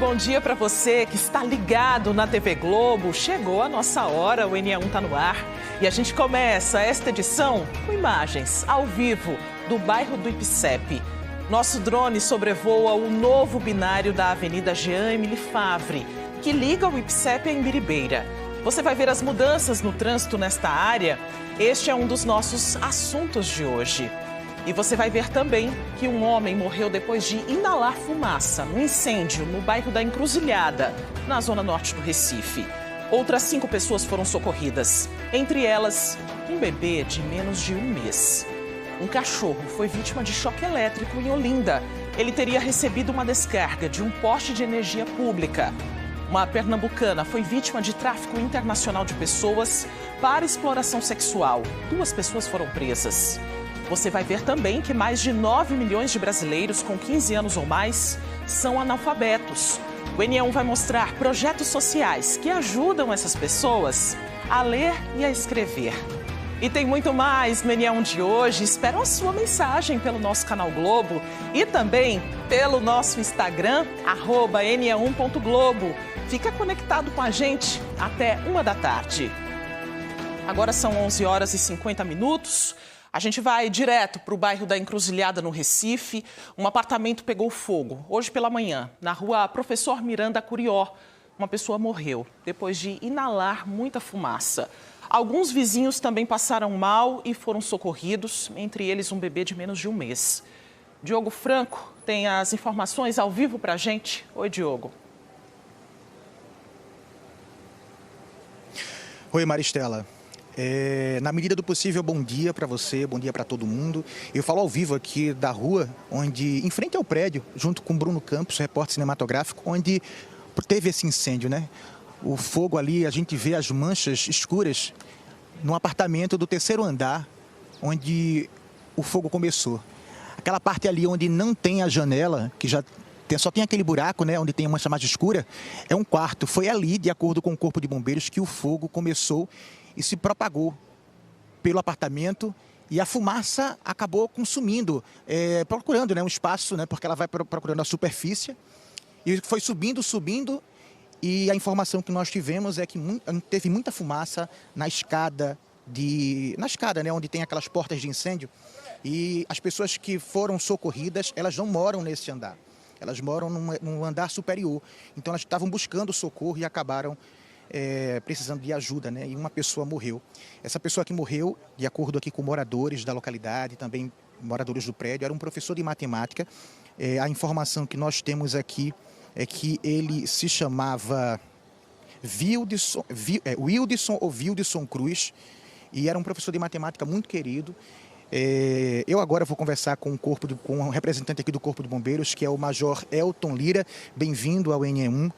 bom dia para você que está ligado na TV Globo. Chegou a nossa hora, o NE1 está no ar. E a gente começa esta edição com imagens ao vivo do bairro do Ipsep. Nosso drone sobrevoa o novo binário da Avenida Jean-Emile Favre, que liga o Ipsep a Imbiribeira. Você vai ver as mudanças no trânsito nesta área. Este é um dos nossos assuntos de hoje. E você vai ver também que um homem morreu depois de inalar fumaça no incêndio no bairro da Encruzilhada, na zona norte do Recife. Outras 5 pessoas foram socorridas, entre elas um bebê de menos de 1 mês. Um cachorro foi vítima de choque elétrico em Olinda. Ele teria recebido uma descarga de um poste de energia pública. Uma pernambucana foi vítima de tráfico internacional de pessoas para exploração sexual. 2 pessoas foram presas. Você vai ver também que mais de 9 milhões de brasileiros com 15 anos ou mais são analfabetos. O NE1 vai mostrar projetos sociais que ajudam essas pessoas a ler e a escrever. E tem muito mais no NE1 de hoje. Espero a sua mensagem pelo nosso canal Globo e também pelo nosso Instagram, @ne1.globo. Fica conectado com a gente até 1 da tarde. Agora são 11h50. A gente vai direto para o bairro da Encruzilhada, no Recife. Um apartamento pegou fogo hoje pela manhã, na rua Professor Miranda Curió. Uma pessoa morreu depois de inalar muita fumaça. Alguns vizinhos também passaram mal e foram socorridos, entre eles um bebê de menos de 1 mês. Diogo Franco tem as informações ao vivo para a gente. Oi, Diogo. Oi, Maristela. Na medida do possível, bom dia para você, bom dia para todo mundo. Eu falo ao vivo aqui da rua, onde, em frente ao prédio, junto com Bruno Campos, repórter cinematográfico, onde teve esse incêndio, né? O fogo ali, a gente vê as manchas escuras no apartamento do 3º andar, onde o fogo começou. Aquela parte ali onde não tem a janela, que só tem aquele buraco, né, onde tem uma mancha mais escura, é um quarto. Foi ali, de acordo com o Corpo de Bombeiros, que o fogo começou e se propagou pelo apartamento e a fumaça acabou consumindo, procurando, né, um espaço, né, porque ela vai procurando a superfície e foi subindo e a informação que nós tivemos é que teve muita fumaça na escada, né, onde tem aquelas portas de incêndio, e as pessoas que foram socorridas, elas não moram nesse andar, elas moram num andar superior, então elas estavam buscando socorro e acabaram precisando de ajuda, né? E uma pessoa morreu. Essa pessoa que morreu, de acordo aqui com moradores da localidade, também moradores do prédio, era um professor de matemática. A informação que nós temos aqui é que ele se chamava Wildson Cruz e era um professor de matemática muito querido. Eu agora vou conversar com um representante aqui do Corpo de Bombeiros, que é o Major Elton Lira. Bem-vindo ao NE1.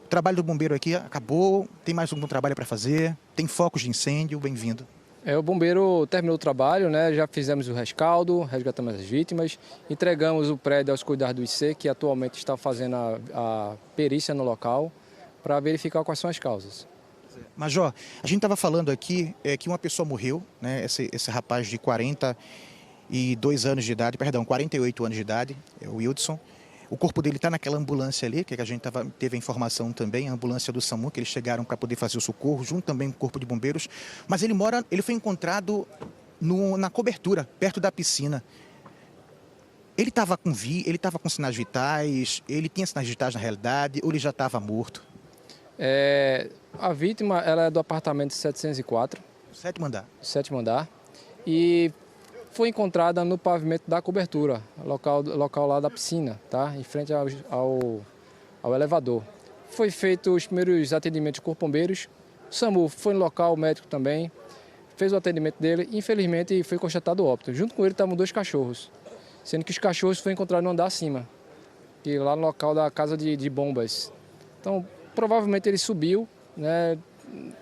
O trabalho do bombeiro aqui acabou, tem mais algum trabalho para fazer, tem focos de incêndio, bem-vindo. O bombeiro terminou o trabalho, né? Já fizemos o rescaldo, resgatamos as vítimas, entregamos o prédio aos cuidados do IC, que atualmente está fazendo a perícia no local, para verificar quais são as causas. Major, a gente estava falando aqui que uma pessoa morreu, né? Esse rapaz de 48 anos de idade, é o Wildson. O corpo dele está naquela ambulância ali, que a gente teve a informação também, a ambulância do SAMU, que eles chegaram para poder fazer o socorro, junto também com o Corpo de Bombeiros. Mas ele foi encontrado na cobertura, perto da piscina. Ele estava com sinais vitais, ele tinha sinais vitais na realidade, ou ele já estava morto? A vítima ela é do apartamento 704. 7º andar. 7º andar. E foi encontrada no pavimento da cobertura, local lá da piscina, tá? Em frente ao elevador. Foi feito os primeiros atendimentos com bombeiros. O SAMU foi no local, o médico também, fez o atendimento dele. Infelizmente, foi constatado óbito. Junto com ele estavam 2 cachorros, sendo que os cachorros foram encontrados no andar acima, e lá no local da casa de bombas. Então, provavelmente ele subiu, né?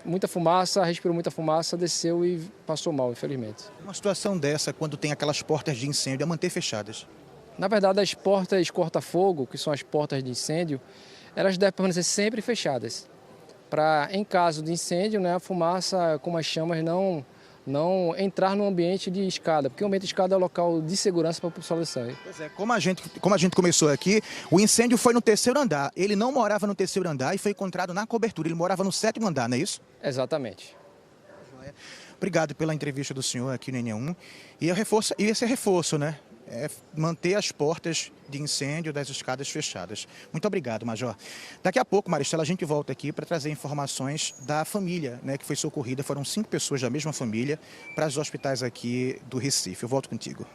Muita fumaça, respirou muita fumaça, desceu e passou mal, infelizmente. Uma situação dessa, quando tem aquelas portas de incêndio, é manter fechadas? Na verdade, as portas corta-fogo, que são as portas de incêndio, elas devem permanecer sempre fechadas. Para, em caso de incêndio, né, a fumaça com as chamas não não entrar no ambiente de escada, porque o ambiente de escada é o local de segurança para o pessoal descer. Pois é, como a gente começou aqui, o incêndio foi no 3º andar. Ele não morava no 3º andar e foi encontrado na cobertura. Ele morava no 7º andar, não é isso? Exatamente. Obrigado pela entrevista do senhor aqui no NE1. E esse reforço, né? É manter as portas de incêndio das escadas fechadas. Muito obrigado, Major. Daqui a pouco, Maristela, a gente volta aqui para trazer informações da família, né, que foi socorrida. Foram 5 pessoas da mesma família para os hospitais aqui do Recife. Eu volto contigo.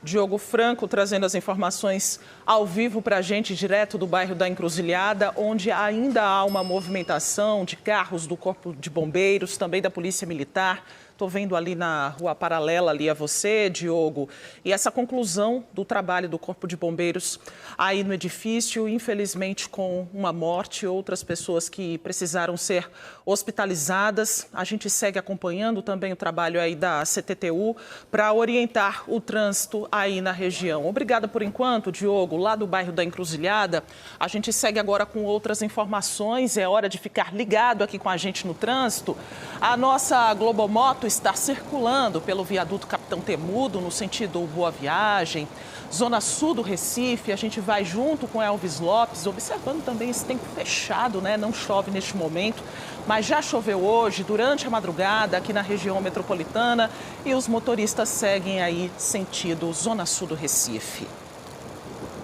Diogo Franco trazendo as informações ao vivo para a gente, direto do bairro da Encruzilhada, onde ainda há uma movimentação de carros do Corpo de Bombeiros, também da Polícia Militar. Estou vendo ali na rua paralela ali a você, Diogo, e essa conclusão do trabalho do Corpo de Bombeiros aí no edifício, infelizmente com uma morte, outras pessoas que precisaram ser hospitalizadas. A gente segue acompanhando também o trabalho aí da CTTU para orientar o trânsito aí na região. Obrigada por enquanto, Diogo, lá do bairro da Encruzilhada. A gente segue agora com outras informações, é hora de ficar ligado aqui com a gente no trânsito. A nossa Globomoto está circulando pelo viaduto Capitão Temudo, no sentido Boa Viagem, zona sul do Recife. A gente vai junto com Elvis Lopes, observando também esse tempo fechado, né? Não chove neste momento, mas já choveu hoje, durante a madrugada, aqui na região metropolitana, e os motoristas seguem aí sentido zona sul do Recife.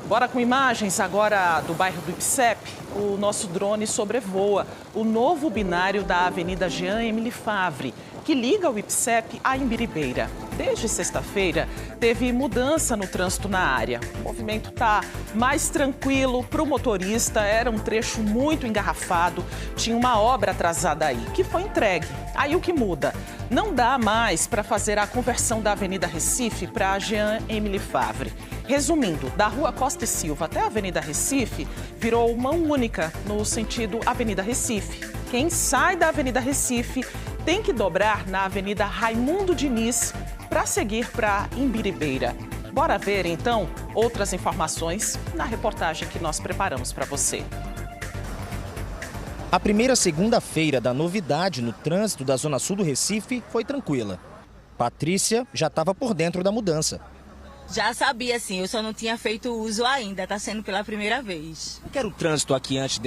Bora com imagens agora do bairro do IPSEP. O nosso drone sobrevoa o novo binário da Avenida Jean Emily Favre, que liga o IPSEP à Imbiribeira. Desde sexta-feira, teve mudança no trânsito na área. O movimento está mais tranquilo para o motorista, era um trecho muito engarrafado, tinha uma obra atrasada aí, que foi entregue. Aí o que muda? Não dá mais para fazer a conversão da Avenida Recife para a Jean Emily Favre. Resumindo, da Rua Costa e Silva até a Avenida Recife, virou mão única no sentido Avenida Recife. Quem sai da Avenida Recife tem que dobrar na Avenida Raimundo Diniz para seguir para Imbiribeira. Bora ver, então, outras informações na reportagem que nós preparamos para você. A primeira segunda-feira da novidade no trânsito da Zona Sul do Recife foi tranquila. Patrícia já estava por dentro da mudança. Já sabia, sim, eu só não tinha feito uso ainda, está sendo pela primeira vez. Como era o trânsito aqui antes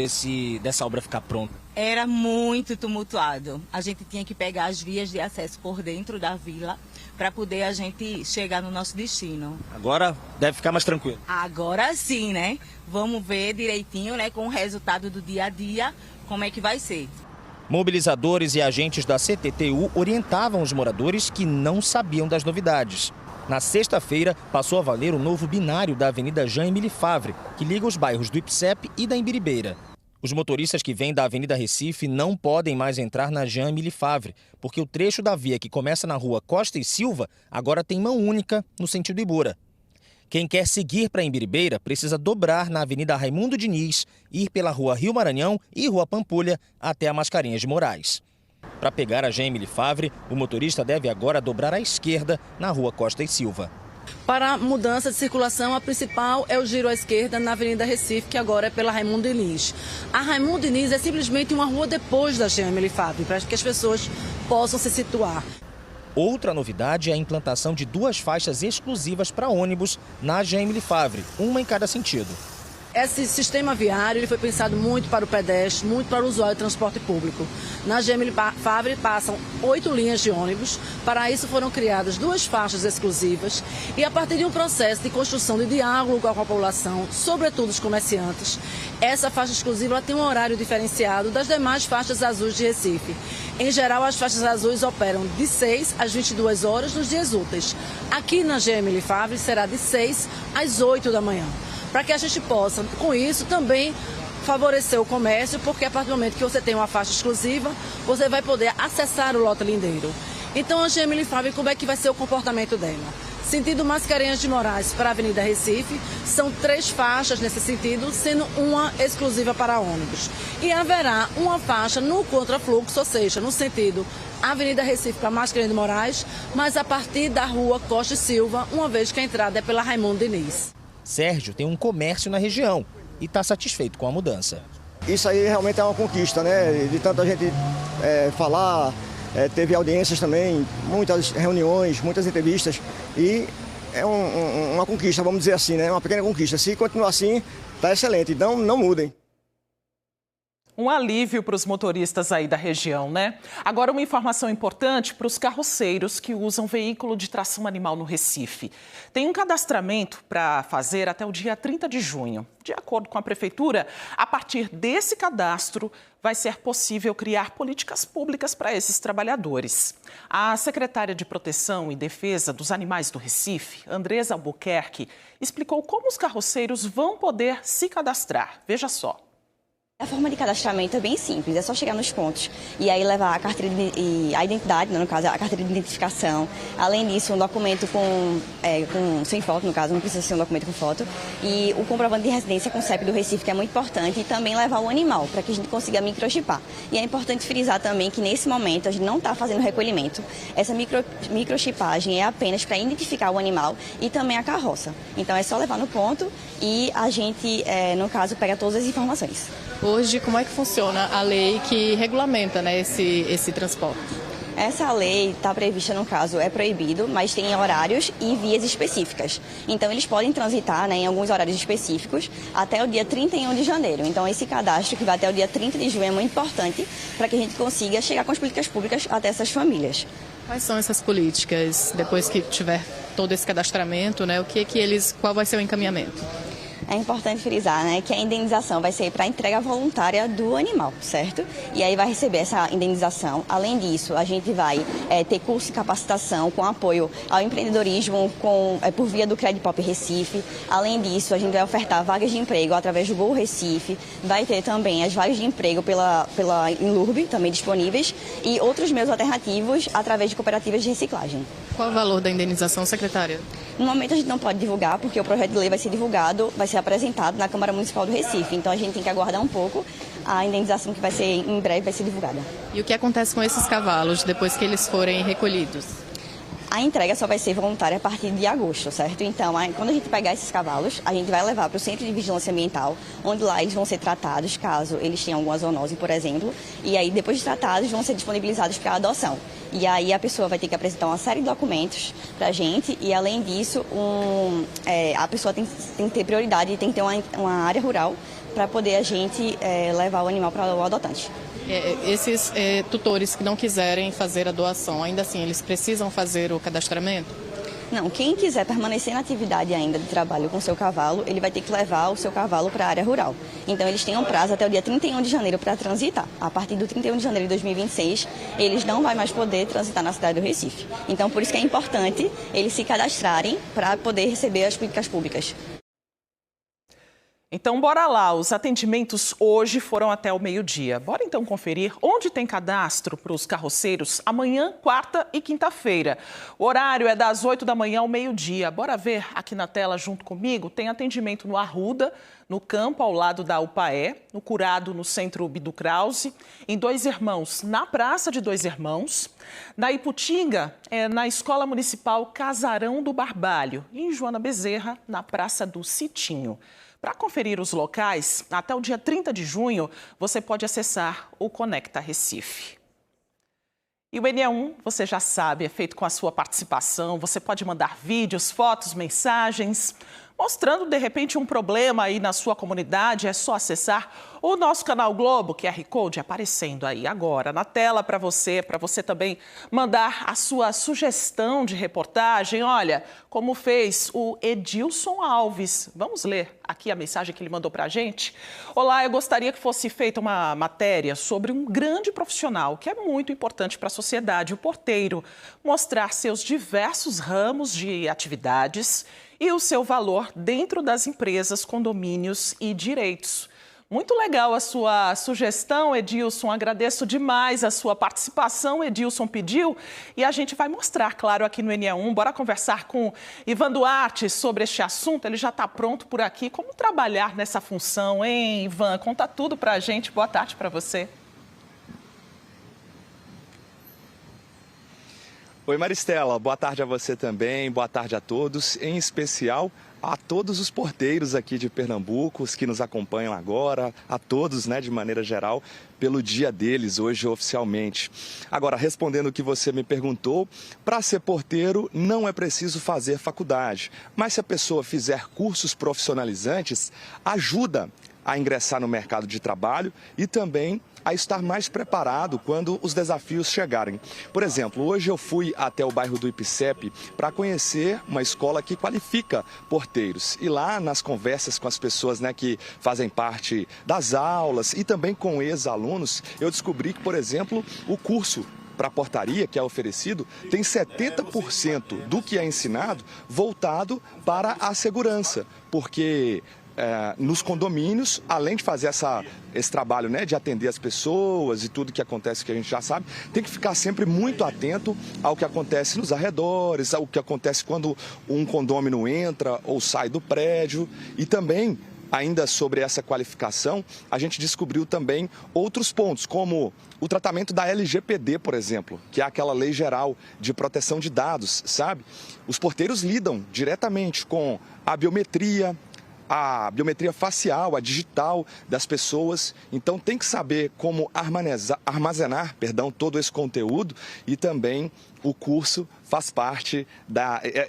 dessa obra ficar pronta? Era muito tumultuado. A gente tinha que pegar as vias de acesso por dentro da vila para poder a gente chegar no nosso destino. Agora deve ficar mais tranquilo. Agora sim, né? Vamos ver direitinho, né, com o resultado do dia a dia, como é que vai ser. Mobilizadores e agentes da CTTU orientavam os moradores que não sabiam das novidades. Na sexta-feira, passou a valer o novo binário da Avenida Jean Emily Favre, que liga os bairros do IPSEP e da Imbiribeira. Os motoristas que vêm da Avenida Recife não podem mais entrar na Jean Emily Favre, porque o trecho da via que começa na rua Costa e Silva agora tem mão única no sentido Ibura. Quem quer seguir para Imbiribeira precisa dobrar na Avenida Raimundo Diniz, ir pela Rua Rio Maranhão e Rua Pampulha até a Mascarenhas de Moraes. Para pegar a Jean Emily Favre, o motorista deve agora dobrar à esquerda na Rua Costa e Silva. Para a mudança de circulação, a principal é o giro à esquerda na Avenida Recife, que agora é pela Raimundo Diniz. A Raimundo Diniz é simplesmente uma rua depois da Jean Emily Favre, para que as pessoas possam se situar. Outra novidade é a implantação de 2 faixas exclusivas para ônibus na Jean Emily Favre, uma em cada sentido. Esse sistema viário ele foi pensado muito para o pedestre, muito para o usuário de transporte público. Na Jean Emily Favre passam 8 linhas de ônibus. Para isso foram criadas 2 faixas exclusivas e a partir de um processo de construção de diálogo com a população, sobretudo os comerciantes, essa faixa exclusiva ela tem um horário diferenciado das demais faixas azuis de Recife. Em geral, as faixas azuis operam de 6 às 22 horas nos dias úteis. Aqui na Jean Emily Favre será de 6 às 8 da manhã. Para que a gente possa, com isso, também favorecer o comércio, porque a partir do momento que você tem uma faixa exclusiva, você vai poder acessar o lote lindeiro. Então, a Jean Emily Favre, como é que vai ser o comportamento dela? Sentido Mascarenhas de Moraes para a Avenida Recife, são 3 faixas nesse sentido, sendo uma exclusiva para ônibus. E haverá uma faixa no contrafluxo, ou seja, no sentido Avenida Recife para Mascarenhas de Moraes, mas a partir da Rua Costa e Silva, uma vez que a entrada é pela Raimundo Diniz. Sérgio tem um comércio na região e está satisfeito com a mudança. Isso aí realmente é uma conquista, né? De tanta gente falar teve audiências também, muitas reuniões, muitas entrevistas e é uma conquista, vamos dizer assim, né? Uma pequena conquista. Se continuar assim, está excelente, então não mudem. Um alívio para os motoristas aí da região, né? Agora, uma informação importante para os carroceiros que usam veículo de tração animal no Recife. Tem um cadastramento para fazer até o dia 30 de junho. De acordo com a Prefeitura, a partir desse cadastro, vai ser possível criar políticas públicas para esses trabalhadores. A secretária de Proteção e Defesa dos Animais do Recife, Andresa Albuquerque, explicou como os carroceiros vão poder se cadastrar. Veja só. A forma de cadastramento é bem simples, é só chegar nos pontos e aí levar a carteira a identidade, no caso a carteira de identificação. Além disso, um documento sem foto, no caso, não precisa ser um documento com foto. E o comprovante de residência com CEP do Recife, que é muito importante, e também levar o animal, para que a gente consiga microchipar. E é importante frisar também que nesse momento a gente não está fazendo recolhimento. Essa microchipagem é apenas para identificar o animal e também a carroça. Então é só levar no ponto e a gente, no caso, pega todas as informações. Hoje, como é que funciona a lei que regulamenta, né, esse transporte? Essa lei está prevista, no caso, é proibido, mas tem horários e vias específicas. Então, eles podem transitar, né, em alguns horários específicos até o dia 31 de janeiro. Então, esse cadastro que vai até o dia 30 de junho é muito importante para que a gente consiga chegar com as políticas públicas até essas famílias. Quais são essas políticas, depois que tiver todo esse cadastramento, né, qual vai ser o encaminhamento? É importante frisar, né, que a indenização vai ser para a entrega voluntária do animal, certo? E aí vai receber essa indenização. Além disso, a gente vai ter curso de capacitação com apoio ao empreendedorismo por via do Credipop Recife. Além disso, a gente vai ofertar vagas de emprego através do Gol Recife. Vai ter também as vagas de emprego pela Inlurb, também disponíveis, e outros meios alternativos através de cooperativas de reciclagem. Qual o valor da indenização, secretária? No momento a gente não pode divulgar, porque o projeto de lei vai ser divulgado, vai ser apresentado na Câmara Municipal do Recife. Então a gente tem que aguardar um pouco. A indenização que vai ser em breve vai ser divulgada. E o que acontece com esses cavalos depois que eles forem recolhidos? A entrega só vai ser voluntária a partir de agosto, certo? Então, quando a gente pegar esses cavalos, a gente vai levar para o Centro de Vigilância Ambiental, onde lá eles vão ser tratados, caso eles tenham alguma zoonose, por exemplo. E aí, depois de tratados, vão ser disponibilizados para adoção. E aí a pessoa vai ter que apresentar uma série de documentos para a gente e, além disso, a pessoa tem que ter prioridade e tem que ter uma área rural para poder a gente levar o animal para o adotante. Esses tutores que não quiserem fazer a doação, ainda assim, eles precisam fazer o cadastramento? Não, quem quiser permanecer na atividade ainda de trabalho com o seu cavalo, ele vai ter que levar o seu cavalo para a área rural. Então, eles têm um prazo até o dia 31 de janeiro para transitar. A partir do 31 de janeiro de 2026, eles não vão mais poder transitar na cidade do Recife. Então, por isso que é importante eles se cadastrarem para poder receber as políticas públicas. Então, bora lá. Os atendimentos hoje foram até o meio-dia. Bora então conferir onde tem cadastro para os carroceiros amanhã, quarta e quinta-feira. O horário é das 8 da manhã ao meio-dia. Bora ver aqui na tela junto comigo. Tem atendimento no Arruda, no Campo, ao lado da UPAE, no Curado, no Centro Bidu Krause, em Dois Irmãos, na Praça de Dois Irmãos, na Iputinga, na Escola Municipal Casarão do Barbalho, e em Joana Bezerra, na Praça do Citinho. Para conferir os locais, até o dia 30 de junho, você pode acessar o Conecta Recife. E o NE1, você já sabe, é feito com a sua participação. Você pode mandar vídeos, fotos, mensagens, mostrando, de repente, um problema aí na sua comunidade. É só acessar o nosso canal Globo, QR Code aparecendo aí agora na tela para você também mandar a sua sugestão de reportagem. Olha, como fez o Edilson Alves. Vamos ler aqui a mensagem que ele mandou para a gente. Olá, eu gostaria que fosse feita uma matéria sobre um grande profissional que é muito importante para a sociedade, o porteiro. Mostrar seus diversos ramos de atividades e o seu valor dentro das empresas, condomínios e direitos. Muito legal a sua sugestão, Edilson. Agradeço demais a sua participação. Edilson pediu e a gente vai mostrar, claro, aqui no NE1. Bora conversar com Ivan Duarte sobre este assunto. Ele já está pronto por aqui. Como trabalhar nessa função, hein, Ivan? Conta tudo para a gente. Boa tarde para você. Oi, Maristela, boa tarde a você também, boa tarde a todos, em especial a todos os porteiros aqui de Pernambuco, os que nos acompanham agora, a todos, né, de maneira geral, pelo dia deles hoje oficialmente. Agora, respondendo o que você me perguntou, para ser porteiro não é preciso fazer faculdade, mas se a pessoa fizer cursos profissionalizantes, ajuda a ingressar no mercado de trabalho e também a estar mais preparado quando os desafios chegarem. Por exemplo, hoje eu fui até o bairro do IPCEP para conhecer uma escola que qualifica porteiros. E lá, nas conversas com as pessoas, né, que fazem parte das aulas e também com ex-alunos, eu descobri que, por exemplo, o curso para portaria que é oferecido tem 70% do que é ensinado voltado para a segurança, porque nos condomínios, além de fazer esse trabalho, né, de atender as pessoas e tudo que acontece que a gente já sabe, tem que ficar sempre muito atento ao que acontece nos arredores, ao que acontece quando um condômino entra ou sai do prédio. E também, ainda sobre essa qualificação, a gente descobriu também outros pontos, como o tratamento da LGPD, por exemplo, que é aquela lei geral de proteção de dados, sabe? Os porteiros lidam diretamente com a biometria facial, a digital das pessoas, então tem que saber como armazenar todo esse conteúdo e também o curso faz parte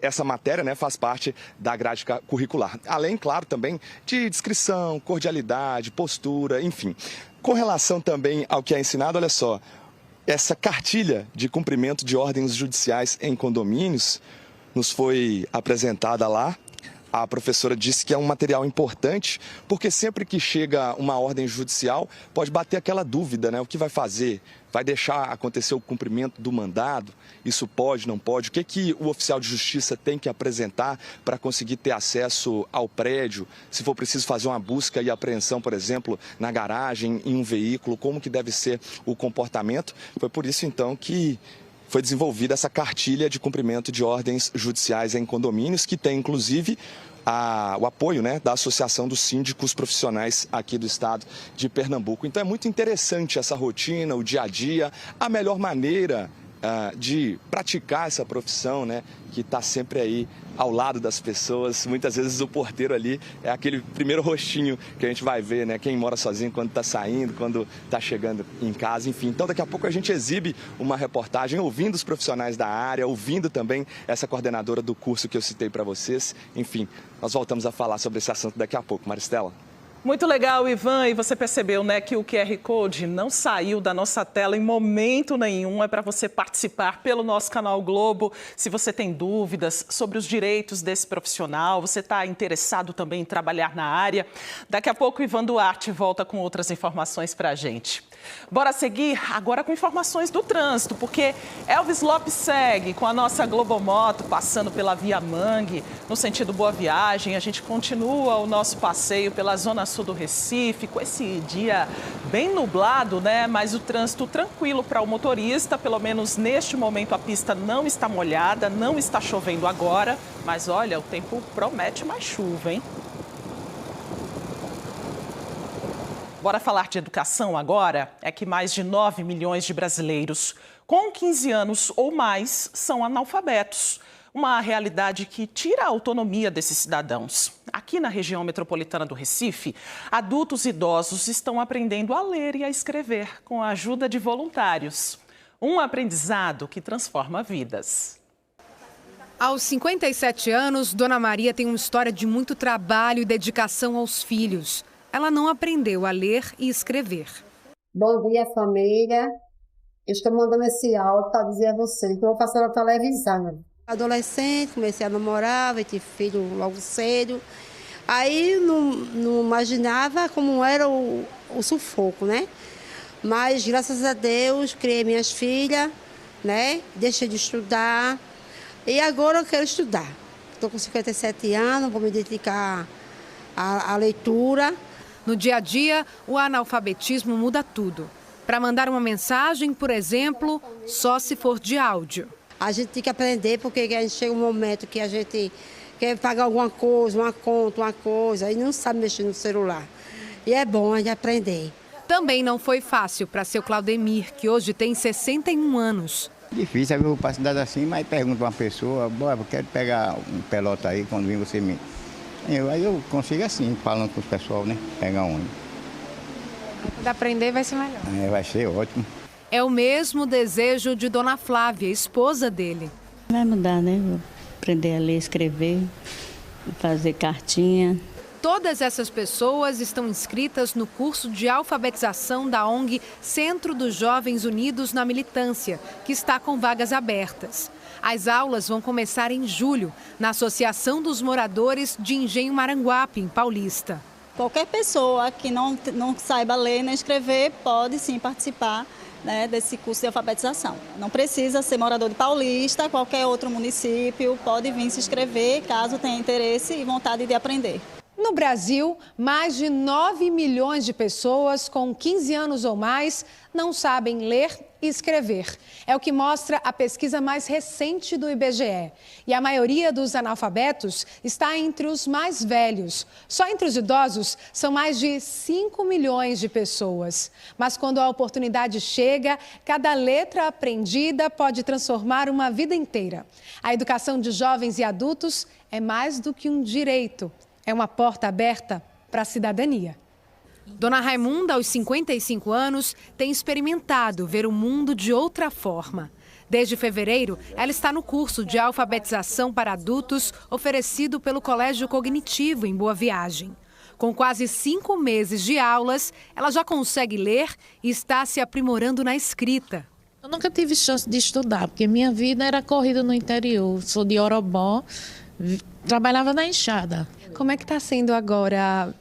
essa matéria, né, faz parte da grade curricular. Além, claro, também de descrição, cordialidade, postura, enfim. Com relação também ao que é ensinado, olha só, essa cartilha de cumprimento de ordens judiciais em condomínios nos foi apresentada lá. A professora disse que é um material importante, porque sempre que chega uma ordem judicial, pode bater aquela dúvida, né? O que vai fazer? Vai deixar acontecer o cumprimento do mandado? Isso pode, não pode? O que o oficial de justiça tem que apresentar para conseguir ter acesso ao prédio? Se for preciso fazer uma busca e apreensão, por exemplo, na garagem, em um veículo, como que deve ser o comportamento? Foi por isso, então, que foi desenvolvida essa cartilha de cumprimento de ordens judiciais em condomínios, que tem, inclusive, o apoio, né, da Associação dos Síndicos Profissionais aqui do estado de Pernambuco. Então é muito interessante essa rotina, o dia a dia, a melhor maneira de praticar essa profissão, né, que está sempre aí ao lado das pessoas. Muitas vezes o porteiro ali é aquele primeiro rostinho que a gente vai ver, né, quem mora sozinho quando está saindo, quando está chegando em casa, enfim. Então daqui a pouco a gente exibe uma reportagem ouvindo os profissionais da área, ouvindo também essa coordenadora do curso que eu citei para vocês. Enfim, nós voltamos a falar sobre esse assunto daqui a pouco. Maristela. Muito legal, Ivan, e você percebeu, né, que o QR Code não saiu da nossa tela em momento nenhum. É para você participar pelo nosso canal Globo. Se você tem dúvidas sobre os direitos desse profissional, você está interessado também em trabalhar na área. Daqui a pouco o Ivan Duarte volta com outras informações para a gente. Bora seguir agora com informações do trânsito, porque Elvis Lopes segue com a nossa Globomoto passando pela Via Mangue, no sentido Boa Viagem. A gente continua o nosso passeio pela Zona Sul do Recife, com esse dia bem nublado, né? Mas o trânsito tranquilo para o motorista, pelo menos neste momento a pista não está molhada, não está chovendo agora, mas olha, o tempo promete mais chuva, hein? Bora falar de educação agora? É que mais de 9 milhões de brasileiros com 15 anos ou mais são analfabetos. Uma realidade que tira a autonomia desses cidadãos. Aqui na região metropolitana do Recife, adultos e idosos estão aprendendo a ler e a escrever com a ajuda de voluntários. Um aprendizado que transforma vidas. Aos 57 anos, Dona Maria tem uma história de muito trabalho e dedicação aos filhos. Ela não aprendeu a ler e escrever. Bom dia, família. Eu estou mandando esse áudio para dizer a vocês que eu vou passar na televisão. Adolescente, comecei a namorar, tive filho logo cedo. Aí não imaginava como era o sufoco, né? Mas, graças a Deus, criei minhas filhas, né? Deixei de estudar. E agora eu quero estudar. Estou com 57 anos, vou me dedicar à leitura. No dia a dia, o analfabetismo muda tudo. Para mandar uma mensagem, por exemplo, só se for de áudio. A gente tem que aprender, porque a gente chega um momento que a gente quer pagar alguma coisa, uma conta, uma coisa, e não sabe mexer no celular. E é bom a gente aprender. Também não foi fácil para seu Claudemir, que hoje tem 61 anos. Difícil, eu vou para a cidade assim, mas pergunto a uma pessoa, eu quero pegar um pelota aí, quando vir você me... Aí eu consigo assim, falando com o pessoal, né? Pegar um. Quando aprender vai ser melhor. Vai ser ótimo. É o mesmo desejo de Dona Flávia, esposa dele. Vai mudar, né? Vou aprender a ler, escrever, fazer cartinha. Todas essas pessoas estão inscritas no curso de alfabetização da ONG Centro dos Jovens Unidos na Militância, que está com vagas abertas. As aulas vão começar em julho, na Associação dos Moradores de Engenho Maranguape, em Paulista. Qualquer pessoa que não saiba ler nem escrever pode sim participar, né, desse curso de alfabetização. Não precisa ser morador de Paulista, qualquer outro município pode vir se inscrever caso tenha interesse e vontade de aprender. No Brasil, mais de 9 milhões de pessoas com 15 anos ou mais não sabem ler e escrever. É o que mostra a pesquisa mais recente do IBGE. E a maioria dos analfabetos está entre os mais velhos. Só entre os idosos são mais de 5 milhões de pessoas. Mas quando a oportunidade chega, cada letra aprendida pode transformar uma vida inteira. A educação de jovens e adultos é mais do que um direito. É uma porta aberta para a cidadania. Dona Raimunda, aos 55 anos, tem experimentado ver o mundo de outra forma. Desde fevereiro, ela está no curso de alfabetização para adultos oferecido pelo Colégio Cognitivo, em Boa Viagem. Com quase 5 meses de aulas, ela já consegue ler e está se aprimorando na escrita. Eu nunca tive chance de estudar, porque minha vida era corrida no interior. Sou de Orobó, trabalhava na enxada. Como é que está sendo agora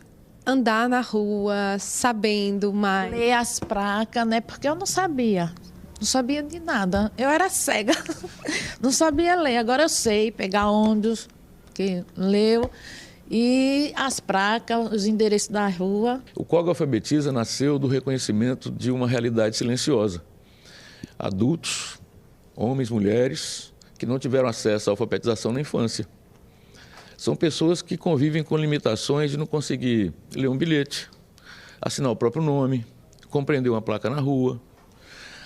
andar na rua, sabendo mais? Ler as placas, né? Porque eu não sabia de nada. Eu era cega, não sabia ler. Agora eu sei pegar ônibus, que leu, e as placas, os endereços da rua. O COG Alfabetiza nasceu do reconhecimento de uma realidade silenciosa. Adultos, homens, mulheres, que não tiveram acesso à alfabetização na infância. São pessoas que convivem com limitações de não conseguir ler um bilhete, assinar o próprio nome, compreender uma placa na rua.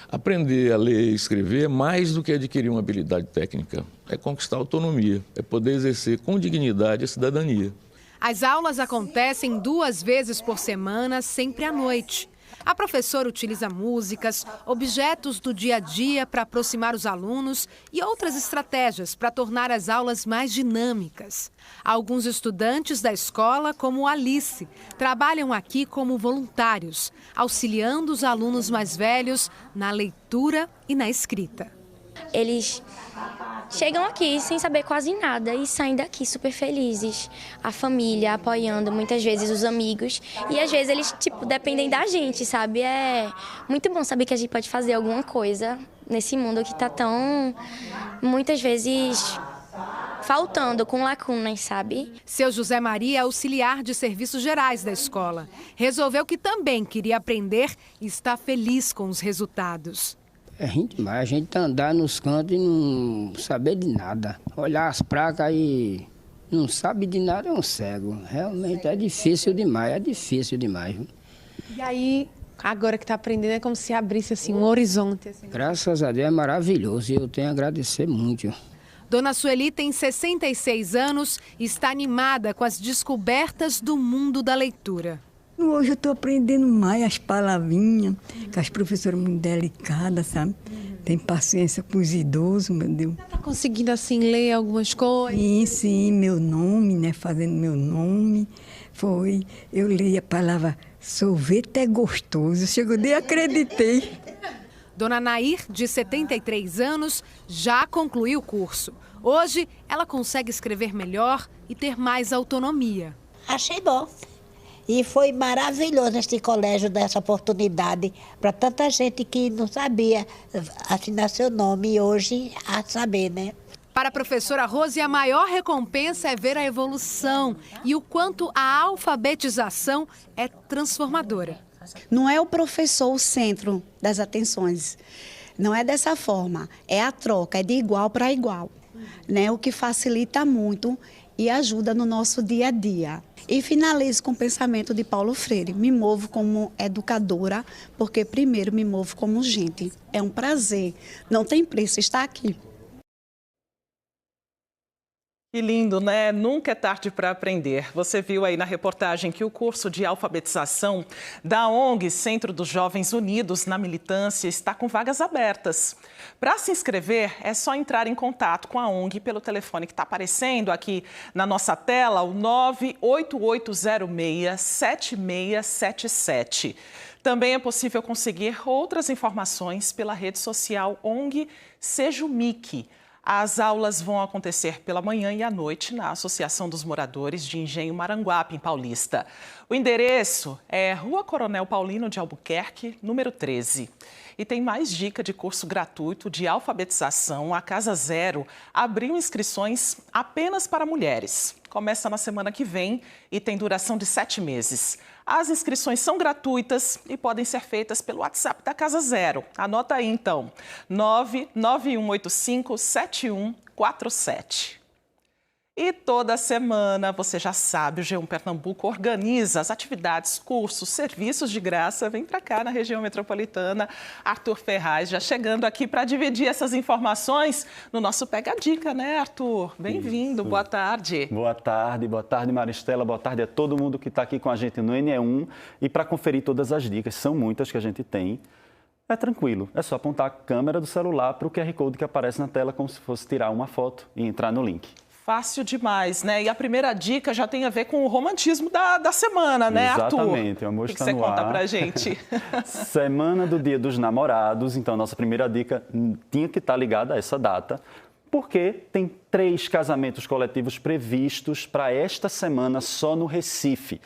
Aprender a ler e escrever é mais do que adquirir uma habilidade técnica. É conquistar autonomia, é poder exercer com dignidade a cidadania. As aulas acontecem 2 vezes por semana, sempre à noite. A professora utiliza músicas, objetos do dia a dia para aproximar os alunos e outras estratégias para tornar as aulas mais dinâmicas. Alguns estudantes da escola, como Alice, trabalham aqui como voluntários, auxiliando os alunos mais velhos na leitura e na escrita. Eles chegam aqui sem saber quase nada e saem daqui super felizes. A família apoiando, muitas vezes os amigos. E às vezes eles, dependem da gente, sabe? É muito bom saber que a gente pode fazer alguma coisa nesse mundo que está tão, muitas vezes, faltando, com lacunas, sabe? Seu José Maria é auxiliar de serviços gerais da escola. Resolveu que também queria aprender e está feliz com os resultados. É ruim demais, a gente andar nos cantos e não saber de nada. Olhar as placas e não sabe de nada é um cego. Realmente é difícil demais. E aí, agora que está aprendendo, é como se abrisse assim, um horizonte. Assim. Graças a Deus é maravilhoso e eu tenho a agradecer muito. Dona Sueli tem 66 anos e está animada com as descobertas do mundo da leitura. Hoje eu estou aprendendo mais as palavrinhas, que as professoras muito delicadas, sabe? Tem paciência com os idosos, meu Deus. Está conseguindo, assim, ler algumas coisas? Sim, meu nome, né? Fazendo meu nome. Eu li a palavra sorvete é gostoso. Chegou, nem acreditei. Dona Nair, de 73 anos, já concluiu o curso. Hoje, ela consegue escrever melhor e ter mais autonomia. Achei bom. E foi maravilhoso este colégio dar essa oportunidade para tanta gente que não sabia assinar seu nome e hoje a saber, né? Para a professora Rose, a maior recompensa é ver a evolução e o quanto a alfabetização é transformadora. Não é o professor o centro das atenções, não é dessa forma, é a troca, é de igual para igual, né? O que facilita muito e ajuda no nosso dia a dia. E finalizo com o pensamento de Paulo Freire. Me movo como educadora, porque primeiro me movo como gente. É um prazer, não tem preço estar aqui. Que lindo, né? Nunca é tarde para aprender. Você viu aí na reportagem que o curso de alfabetização da ONG Centro dos Jovens Unidos na Militância está com vagas abertas. Para se inscrever, é só entrar em contato com a ONG pelo telefone que está aparecendo aqui na nossa tela, o 98806-7677. Também é possível conseguir outras informações pela rede social ONG Sejumic. As aulas vão acontecer pela manhã e à noite na Associação dos Moradores de Engenho Maranguape, em Paulista. O endereço é Rua Coronel Paulino de Albuquerque, número 13. E tem mais dica de curso gratuito de alfabetização. A Casa Zero abriu inscrições apenas para mulheres. Começa na semana que vem e tem duração de 7 meses. As inscrições são gratuitas e podem ser feitas pelo WhatsApp da Casa Zero. Anota aí, então, 99185-7147. E toda semana, você já sabe, o G1 Pernambuco organiza as atividades, cursos, serviços de graça. Vem para cá na região metropolitana. Arthur Ferraz já chegando aqui para dividir essas informações no nosso Pega a Dica, né, Arthur? Bem-vindo, boa tarde. Boa tarde, Maristela. Boa tarde a todo mundo que está aqui com a gente no NE1. E para conferir todas as dicas, são muitas que a gente tem. É tranquilo, é só apontar a câmera do celular para o QR Code que aparece na tela, como se fosse tirar uma foto e entrar no link. Fácil demais, né? E a primeira dica já tem a ver com o romantismo da semana, né, Arthur? Exatamente, o amor está no ar. O que você conta pra gente? Semana do Dia dos Namorados, então a nossa primeira dica tinha que estar ligada a essa data, porque tem 3 casamentos coletivos previstos para esta semana só no Recife.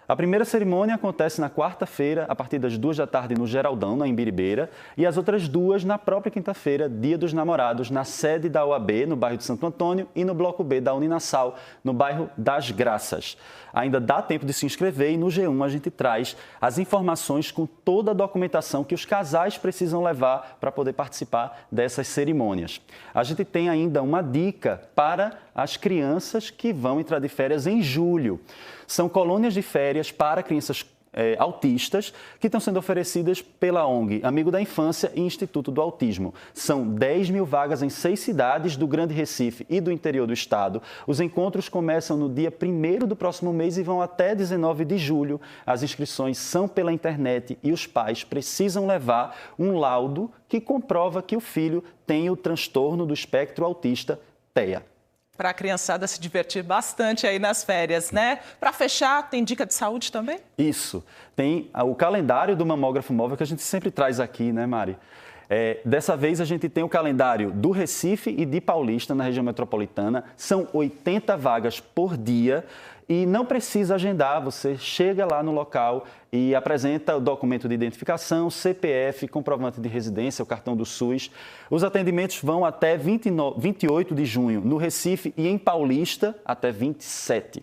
A primeira cerimônia acontece na quarta-feira, a partir das 2 da tarde, no Geraldão, na Imbiribeira, e as outras 2 na própria quinta-feira, Dia dos Namorados, na sede da OAB, no bairro de Santo Antônio, e no Bloco B da Uninassal, no bairro das Graças. Ainda dá tempo de se inscrever e no G1 a gente traz as informações com toda a documentação que os casais precisam levar para poder participar dessas cerimônias. A gente tem ainda uma dica para as crianças que vão entrar de férias em julho. São colônias de férias para crianças autistas que estão sendo oferecidas pela ONG Amigo da Infância e Instituto do Autismo. São 10 mil vagas em 6 cidades do Grande Recife e do interior do estado. Os encontros começam no dia 1º do próximo mês e vão até 19 de julho. As inscrições são pela internet e os pais precisam levar um laudo que comprova que o filho tem o transtorno do espectro autista, TEA. Para a criançada se divertir bastante aí nas férias, né? Para fechar, tem dica de saúde também? Isso. Tem o calendário do mamógrafo móvel que a gente sempre traz aqui, né, Mari? Dessa vez a gente tem o calendário do Recife e de Paulista, na região metropolitana. São 80 vagas por dia e não precisa agendar. Você chega lá no local e apresenta o documento de identificação, CPF, comprovante de residência, o cartão do SUS. Os atendimentos vão até 28 de junho no Recife e em Paulista até 27.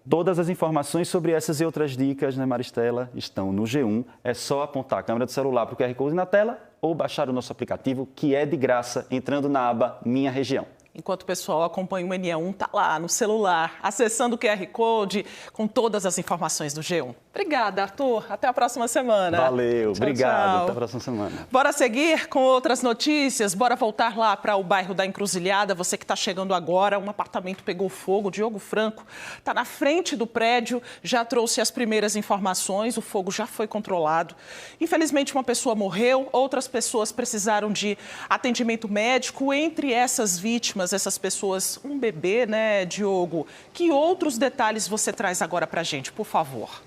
Todas as informações sobre essas e outras dicas, né, Maristela, estão no G1. É só apontar a câmera do celular para o QR Code na tela ou baixar o nosso aplicativo, que é de graça, entrando na aba Minha Região. Enquanto o pessoal acompanha o NE1, tá lá no celular, acessando o QR Code com todas as informações do G1. Obrigada, Arthur. Até a próxima semana. Valeu, tchau, obrigado. Tchau. Até a próxima semana. Bora seguir com outras notícias. Bora voltar lá para o bairro da Encruzilhada. Você que está chegando agora, um apartamento pegou fogo. Diogo Franco está na frente do prédio, já trouxe as primeiras informações. O fogo já foi controlado. Infelizmente, uma pessoa morreu, outras pessoas precisaram de atendimento médico. Entre essas vítimas, essas pessoas, um bebê, né, Diogo? Que outros detalhes você traz agora para a gente, por favor?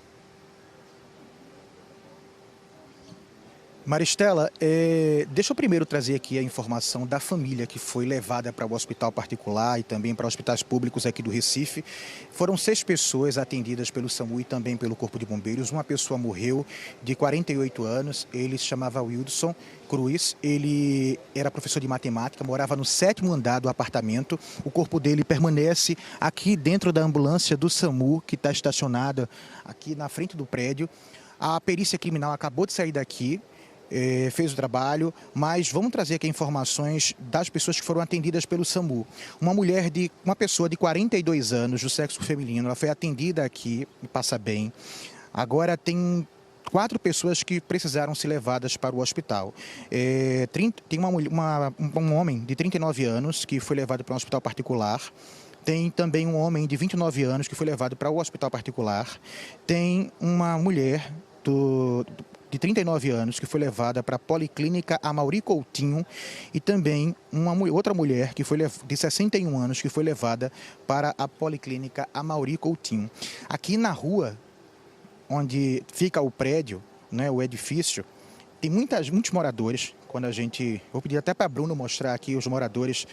Maristela, deixa eu primeiro trazer aqui a informação da família que foi levada para o hospital particular e também para hospitais públicos aqui do Recife. Foram 6 pessoas atendidas pelo SAMU e também pelo Corpo de Bombeiros. Uma pessoa morreu, de 48 anos, ele se chamava Wilson Cruz, ele era professor de matemática, morava no 7º andar do apartamento. O corpo dele permanece aqui dentro da ambulância do SAMU, que está estacionada aqui na frente do prédio. A perícia criminal acabou de sair daqui. fez o trabalho, mas vamos trazer aqui informações das pessoas que foram atendidas pelo SAMU. Uma pessoa de 42 anos, do sexo feminino, ela foi atendida aqui e passa bem. Agora tem 4 pessoas que precisaram ser levadas para o hospital. Tem um homem de 39 anos que foi levado para um hospital particular. Tem também um homem de 29 anos que foi levado para o hospital particular. Tem uma mulher de 39 anos que foi levada para a Policlínica Amaury Coutinho e também outra mulher de 61 anos que foi levada para a Policlínica Amaury Coutinho. Aqui na rua onde fica o prédio, né, o edifício, tem muitos moradores. Vou pedir até para a Bruno mostrar aqui os moradores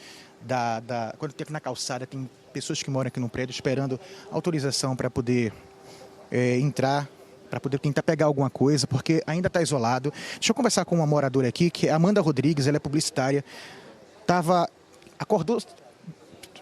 quando tem na calçada, tem pessoas que moram aqui no prédio esperando autorização para poder entrar, para poder tentar pegar alguma coisa, porque ainda está isolado. Deixa eu conversar com uma moradora aqui, que é Amanda Rodrigues, ela é publicitária. Acordou